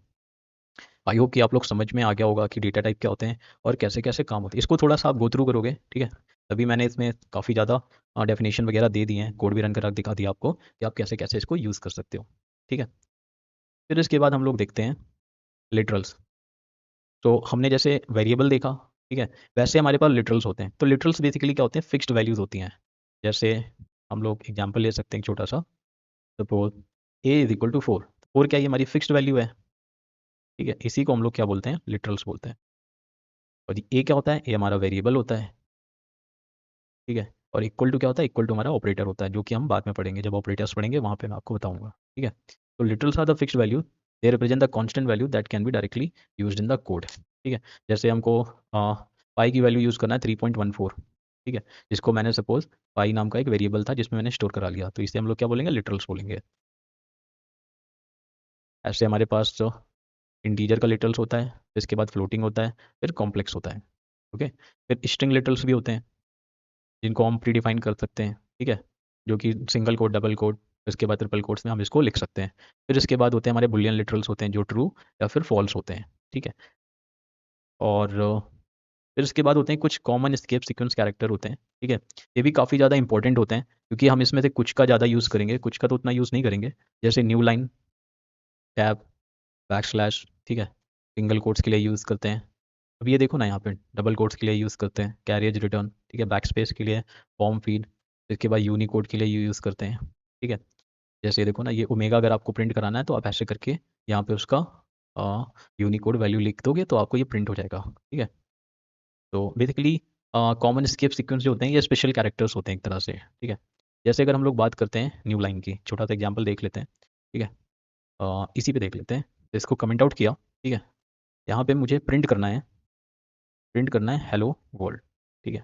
आई होप कि आप लोग समझ में आ गया होगा कि डेटा टाइप क्या होते हैं और कैसे कैसे काम होते हैं। इसको थोड़ा सा आप गो थ्रू करोगे, ठीक है, तभी मैंने इसमें काफ़ी ज़्यादा डेफिनेशन वगैरह दे दिए हैं, कोड भी रन करा दिखा दिया आपको कि आप कैसे कैसे इसको यूज़ कर सकते हो। ठीक है, फिर इसके बाद हम लोग देखते हैं लिटरल्स। तो हमने जैसे वेरिएबल देखा, ठीक है, वैसे हमारे पास लिटरल्स होते हैं। तो लिटरल्स बेसिकली क्या होते हैं, फिक्स्ड वैल्यूज़ होती हैं। जैसे हम लोग एग्जांपल ले सकते हैं एक छोटा सा, suppose a is equal to 4। 4 क्या, ये हमारी फिक्स्ड वैल्यू है। ठीक है, इसी को हम लोग क्या बोलते हैं, लिटरल्स बोलते हैं। और ए क्या होता है, ए हमारा वेरिएबल होता है। ठीक है, और इक्वल टू क्या होता है, इक्वल टू हमारा ऑपरेटर होता है, जो कि हम बाद में पढ़ेंगे, जब ऑपरेटर्स पढ़ेंगे वहाँ पे मैं आपको बताऊंगा। ठीक है, तो literals are the fixed value, they represent the constant value that can be directly used in the code. ठीक है, जैसे हमको पाई की वैल्यू यूज़ करना है 3.14। ठीक है, जिसको मैंने सपोज पाई नाम का एक वेरिएबल था जिसमें मैंने स्टोर करा लिया, तो इसे हम लोग क्या बोलेंगे, लिटरल्स बोलेंगे। ऐसे हमारे पास जो इंटीजर का लिटरल्स होता है, इसके बाद फ्लोटिंग होता है, फिर कॉम्प्लेक्स होता है। ओके, फिर स्ट्रिंग लिटरल्स भी होते हैं जिनको हम प्री डिफाइन कर सकते हैं। ठीक है, जो कि सिंगल कोड, डबल कोड, इसके बाद ट्रिपल कोड्स में हम इसको लिख सकते हैं। फिर इसके बाद होते हैं हमारे बुलियन लिटरल्स होते हैं जो ट्रू या फिर फॉल्स होते हैं। ठीक है, और फिर इसके बाद होते हैं कुछ कॉमन एस्केप सीक्वेंस कैरेक्टर होते हैं। ठीक है, ये भी काफ़ी ज़्यादा इंपॉर्टेंट होते हैं क्योंकि हम इसमें से कुछ का ज़्यादा यूज़ करेंगे, कुछ का तो उतना यूज़ नहीं करेंगे। जैसे new line, tab, back slash. ठीक है, सिंगल कोट्स के लिए यूज़ करते हैं। अब ये देखो ना, यहाँ पे डबल कोट्स के लिए यूज़ करते हैं, कैरियज रिटर्न। ठीक है, बैक स्पेस के लिए, फॉर्म फीड। इसके बाद यूनिकोड के लिए यूज़ करते हैं। ठीक है, जैसे ये देखो ना, ये ओमेगा अगर आपको प्रिंट कराना है तो आप ऐसे करके यहाँ पे उसका यूनिकोड वैल्यू लिख दोगे तो आपको ये प्रिंट हो जाएगा। ठीक है, तो बेसिकली कॉमन स्केप सीक्वेंस जो होते हैं ये स्पेशल कैरेक्टर्स होते हैं एक तरह से। ठीक है, जैसे अगर हम लोग बात करते हैं न्यू लाइन की, छोटा सा एग्जाम्पल देख लेते हैं। ठीक है, इसी पे देख लेते हैं। तो इसको कमेंट आउट किया। ठीक है, यहाँ पे मुझे प्रिंट करना है हेलो वर्ल्ड। ठीक है,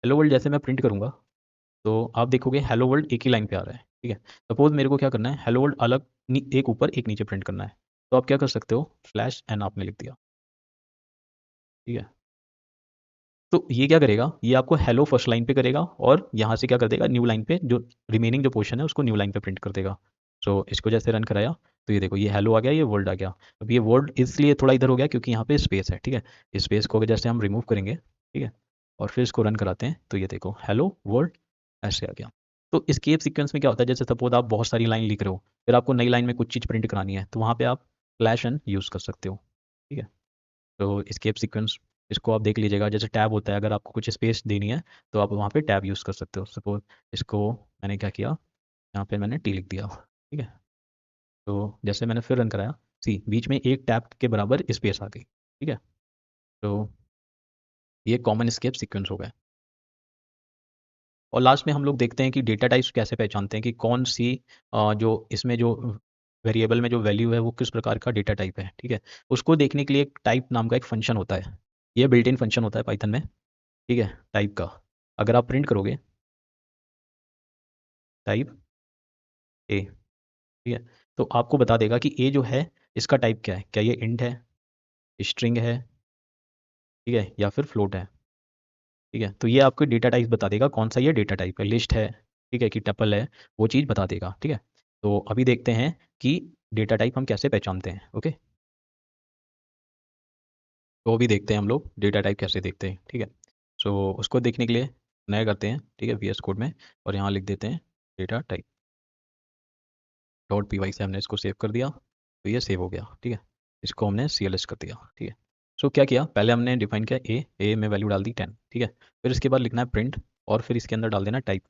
हेलो वर्ल्ड जैसे मैं प्रिंट करूँगा तो आप देखोगे हेलो वर्ल्ड एक ही लाइन पे आ रहा है। ठीक है, सपोज मेरे को क्या करना है, हेलो वर्ल्ड अलग, एक ऊपर एक नीचे प्रिंट करना है, तो आप क्या कर सकते हो, स्लैश एन आपने लिख दिया। ठीक है, तो ये क्या करेगा, ये आपको हेलो फर्स्ट लाइन पे करेगा और यहाँ से क्या कर देगा, न्यू लाइन पे जो रिमेनिंग जो पोर्शन है उसको न्यू लाइन पे प्रिंट कर देगा। सो इसको जैसे रन कराया तो ये देखो, ये हेलो आ गया, ये वर्ल्ड आ गया। अब ये वर्ल्ड इसलिए थोड़ा इधर हो गया क्योंकि यहाँ पे स्पेस है। ठीक है, इस स्पेस को अगर जैसे हम रिमूव करेंगे, ठीक है, और फिर इसको रन कराते हैं तो ये देखो हेलो वर्ल्ड ऐसे आ गया। तो escape सीक्वेंस में क्या होता है, जैसे सपोज आप बहुत सारी लाइन लिख रहे हो, फिर आपको नई लाइन में कुछ चीज़ प्रिंट करानी है तो वहाँ पे आप स्लैश एन यूज़ कर सकते हो। ठीक है, तो escape सीक्वेंस, इसको आप देख लीजिएगा, जैसे टैब होता है, अगर आपको कुछ स्पेस देनी है तो आप वहाँ पे टैब यूज़ कर सकते हो। सपोज इसको मैंने क्या किया, यहाँ पे मैंने टी लिख दिया। ठीक है, तो जैसे मैंने फिर रन कराया, सी बीच में एक टैब के बराबर स्पेस आ गई। ठीक है, तो ये कॉमन स्केप सीक्वेंस हो गए। और लास्ट में हम लोग देखते हैं कि डेटा टाइप्स कैसे पहचानते हैं कि कौन सी जो इसमें जो वेरिएबल में जो वैल्यू है वो किस प्रकार का डेटा टाइप है। ठीक है, उसको देखने के लिए एक टाइप नाम का एक फंक्शन होता है, ये बिल्ट इन फंक्शन होता है पाइथन में। ठीक है, टाइप का अगर आप प्रिंट करोगे टाइप ए, ठीक है, तो आपको बता देगा कि ए जो है इसका टाइप क्या है, क्या ये इंट है, स्ट्रिंग है, ठीक है, या फिर फ्लोट है। ठीक है, तो ये आपको डेटा टाइप बता देगा कौन सा ये डेटा टाइप है, लिस्ट है, ठीक है, कि टपल है, वो चीज़ बता देगा। ठीक है, तो अभी देखते हैं कि डेटा टाइप हम कैसे पहचानते हैं। ओके, तो अभी देखते हैं हम लोग डेटा टाइप कैसे देखते हैं। ठीक है, सो उसको देखने के लिए नया करते हैं, ठीक है, VS कोड में, और यहाँ लिख देते हैं डेटा टाइप डॉट py से हमने इसको सेव कर दिया तो ये सेव हो गया। ठीक है, इसको हमने CLS कर दिया। ठीक है, सो क्या किया, पहले हमने डिफाइन किया ए में वैल्यू डाल दी 10। ठीक है, फिर इसके बाद लिखना है प्रिंट, और फिर इसके अंदर डाल देना टाइप,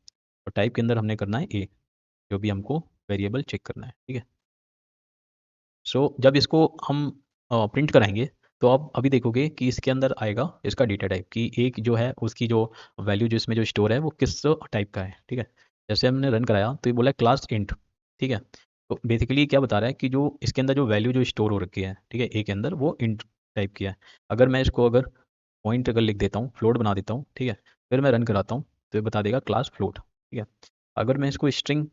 और टाइप के अंदर हमने करना है ए, जो भी हमको वेरिएबल चेक करना है। ठीक है, सो जब इसको हम प्रिंट कराएंगे तो आप अभी देखोगे कि इसके अंदर आएगा इसका डेटा टाइप की एक जो है उसकी जो वैल्यू जो इसमें जो स्टोर है वो किस टाइप का है। ठीक है, जैसे हमने रन कराया तो ये बोला क्लास इंट। ठीक है, तो बेसिकली क्या बता रहा है कि जो इसके अंदर जो वैल्यू जो स्टोर हो रखी है, ठीक है, ए के अंदर, वो इंट टाइप की है। अगर मैं इसको अगर पॉइंट अगर लिख देता हूँ, फ्लोट बना देता हूँ, ठीक है, फिर मैं रन कराता हूँ तो ये बता देगा क्लास फ्लोट। ठीक है, अगर मैं इसको स्ट्रिंग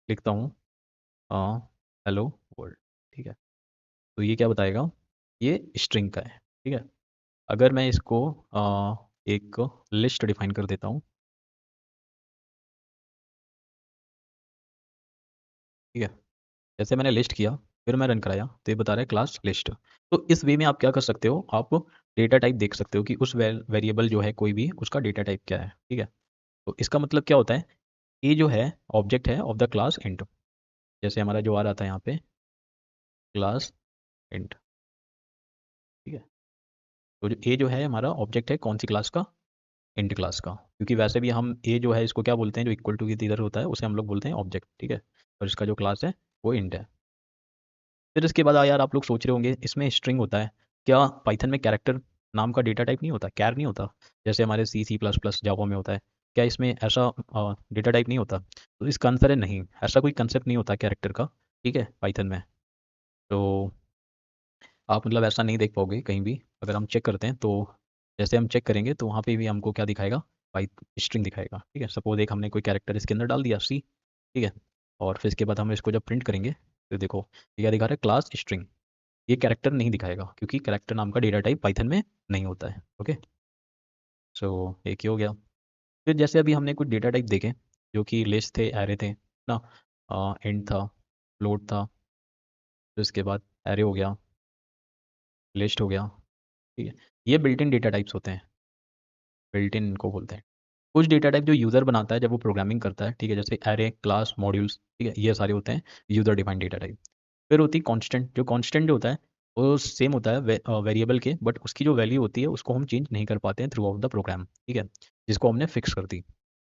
लिखता हूँ, हेलो वर्ल्ड, ठीक है, तो ये क्या बताएगा, ये स्ट्रिंग का है। ठीक है, अगर मैं इसको एक लिस्ट डिफाइन कर देता हूँ, ठीक है, जैसे मैंने लिस्ट किया फिर मैं रन कराया तो ये बता रहा है क्लास लिस्ट। तो इस वे में आप क्या कर सकते हो, आप डेटा टाइप देख सकते हो कि उस वेरिएबल जो है कोई भी, उसका डेटा टाइप क्या है, ठीक है। तो इसका मतलब क्या होता है, ये जो है ऑब्जेक्ट है ऑफ द क्लास इंट, जैसे हमारा जो आ रहा था यहाँ पे क्लास इंट, ठीक है। तो जो ए जो है हमारा ऑब्जेक्ट है कौन सी क्लास का, इंट क्लास का, क्योंकि वैसे भी हम ए जो है इसको क्या बोलते हैं, जो इक्वल टू की इधर होता है उसे हम लोग बोलते हैं ऑब्जेक्ट, ठीक है। और इसका जो क्लास है वो इंट है। फिर इसके बाद यार आप लोग सोच रहे होंगे इसमें स्ट्रिंग होता है, क्या पाइथन में कैरेक्टर नाम का डेटा टाइप नहीं होता, कैर नहीं होता, जैसे हमारे सी प्लस प्लस जावा में होता है, क्या इसमें ऐसा डेटा टाइप नहीं होता? तो इसका आंसर है नहीं, ऐसा कोई कंसेप्ट नहीं होता कैरेक्टर का, ठीक है, पाइथन में। तो आप मतलब ऐसा नहीं देख पाओगे कहीं भी, अगर हम चेक करते हैं तो जैसे हम चेक करेंगे तो वहाँ पे भी हमको क्या दिखाएगा, पाइप स्ट्रिंग दिखाएगा, ठीक है। सपोज एक हमने कोई कैरेक्टर इसके अंदर डाल दिया सी, ठीक है, और फिर इसके बाद हम इसको जब प्रिंट करेंगे तो देखो ये क्या दिखा रहा है, क्लास स्ट्रिंग। ये कैरेक्टर नहीं दिखाएगा क्योंकि कैरेक्टर नाम का डेटा टाइप पाइथन में नहीं होता है, ओके। सो एक ही हो गया। फिर जैसे अभी हमने कुछ डेटा टाइप देखे जो कि लिस्ट थे, एरे थे ना, इंट था, फ्लोट था, फिर इसके बाद एरे हो गया, लिस्ट हो गया, ठीक है। ये बिल्ट इन डेटा टाइप्स होते हैं, बिल्ट इन इनको बोलते हैं। कुछ डेटा टाइप जो यूज़र बनाता है जब वो प्रोग्रामिंग करता है, ठीक है, जैसे एरे, क्लास, मॉड्यूल्स, ठीक है, ये सारे होते हैं यूज़र डिफाइंड डेटा टाइप। फिर होती है कांस्टेंट, जो कांस्टेंट जो होता है वो सेम होता है वेरिएबल के, बट उसकी जो वैल्यू होती है उसको हम चेंज नहीं कर पाते हैं थ्रू आउट द प्रोग्राम, ठीक है, जिसको हमने फिक्स कर दी,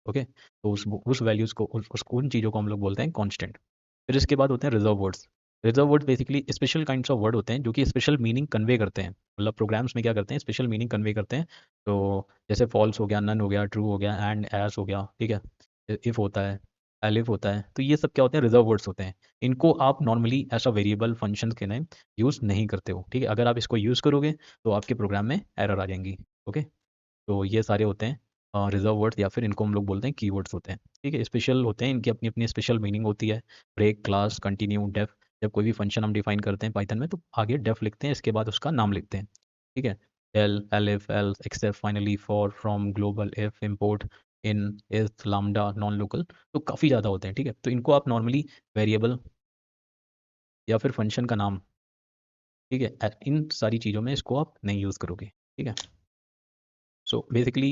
ओके। तो उस वैल्यूज़ को उन चीज़ों को हम लोग बोलते हैं कांस्टेंट। फिर इसके बाद होते हैं reserve words. Reserve words basically special kinds of word होते हैं जो कि स्पेशल मीनिंग कन्वे करते हैं, मतलब प्रोग्राम्स में क्या करते हैं, स्पेशल मीनिंग कन्वे करते हैं। तो जैसे फॉल्स हो गया, नन हो गया, ट्रू हो गया, एंड एस हो गया, ठीक है, इफ़ होता है, एलिफ होता है, तो ये सब क्या होते हैं, रिजर्व वर्ड्स होते हैं। इनको आप नॉर्मली ऐसा वेरिएबल फंक्शन के नाम यूज़ नहीं करते हो, ठीक है। अगर आप इसको यूज़ करोगे तो आपके प्रोग्राम में एरर आ जाएंगी, ओके। तो ये सारे होते हैं रिजर्व वर्ड्स, या फिर इनको हम लोग बोलते हैं कीवर्ड्स होते हैं, ठीक है। स्पेशल होते हैं, इनकी अपनी अपनी स्पेशल मीनिंग होती है। ब्रेक, क्लास, कंटिन्यू, डेफ, जब कोई भी फंक्शन हम डिफाइन करते हैं पाइथन में तो आगे डेफ लिखते हैं, इसके बाद उसका नाम लिखते हैं, ठीक है। L, elif, else, except, finally, for, from, global, if, import, in, if, lambda, nonlocal, तो काफ़ी ज़्यादा होते हैं, ठीक है। तो इनको आप नॉर्मली वेरिएबल या फिर फंक्शन का नाम, ठीक है, इन सारी चीज़ों में इसको आप नहीं यूज़ करोगे, ठीक है। सो बेसिकली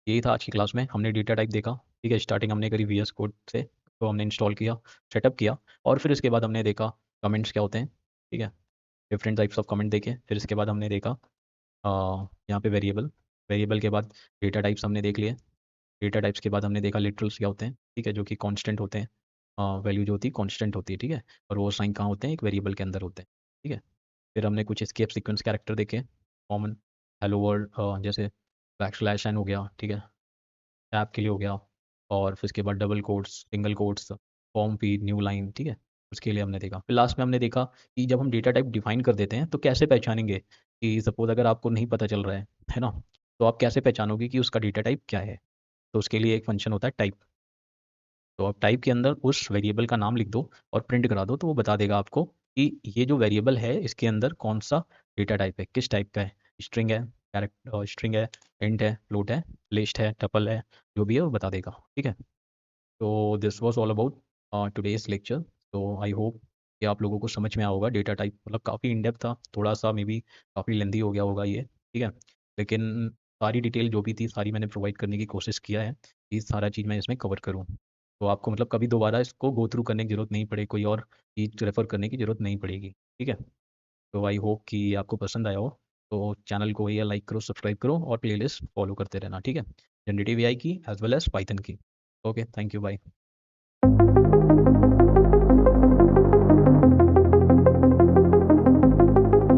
यही था आज की क्लास में, हमने डेटा टाइप देखा, ठीक है। स्टार्टिंग हमने करी VS कोड से, तो हमने इंस्टॉल किया, सेटअप किया, और फिर इसके बाद हमने देखा कमेंट्स क्या होते हैं, ठीक है, डिफरेंट टाइप्स ऑफ कमेंट देखे। फिर इसके बाद हमने देखा यहाँ पे वेरिएबल, वेरिएबल के बाद डेटा टाइप्स हमने देख लिए। डेटा टाइप्स के बाद हमने देखा लिटरल्स क्या होते हैं, ठीक है, जो कि कांस्टेंट होते हैं, वैल्यू जो होती है कांस्टेंट होती है, ठीक है। और वो साइन कहाँ होते हैं, एक वेरिएबल के अंदर होते हैं, ठीक है। फिर हमने कुछ एस्केप सीक्वेंस कैरेक्टर देखे, कॉमन, हेलो वर्ल्ड, जैसे बैकस्लैश एन हो गया, ठीक है, टैब के लिए हो गया, और फिर उसके बाद double quotes, single quotes, form feed, new line, ठीक है, उसके लिए हमने देखा। फिर लास्ट में हमने देखा कि जब हम डेटा टाइप डिफाइन कर देते हैं तो कैसे पहचानेंगे, कि सपोज अगर आपको नहीं पता चल रहा है ना, तो आप कैसे पहचानोगे कि उसका डेटा टाइप क्या है। तो उसके लिए एक फंक्शन होता है टाइप, तो आप टाइप के अंदर उस वेरिएबल का नाम लिख दो और प्रिंट करा दो, तो वो बता देगा आपको कि ये जो वेरिएबल है इसके अंदर कौन सा डेटा टाइप है, किस टाइप का है, स्ट्रिंग है, कैरेक्टर स्ट्रिंग है, इंट है, फ्लोट है, लिस्ट है, टपल है, जो भी है वो बता देगा, ठीक है। तो this was all about today's lecture. तो आई होप कि आप लोगों को समझ में आया होगा डेटा टाइप, मतलब काफ़ी इन डेप्थ था, थोड़ा सा मे बी काफ़ी लेंदी हो गया होगा ये, ठीक है, लेकिन सारी डिटेल जो भी थी सारी मैंने प्रोवाइड करने की कोशिश किया है कि सारा चीज़ मैं इसमें कवर करूँ, तो आपको मतलब कभी दोबारा इसको गो थ्रू करने की ज़रूरत नहीं पड़े, कोई और चीज़ रेफ़र करने की ज़रूरत नहीं पड़ेगी, ठीक है। तो आई होप कि आपको पसंद आया हो, तो चैनल को या लाइक करो, सब्सक्राइब करो, और प्लेलिस्ट फॉलो करते रहना, ठीक है, जनरेटिव AI की एज वेल एज पाइथन की। Okay, thank you, bye.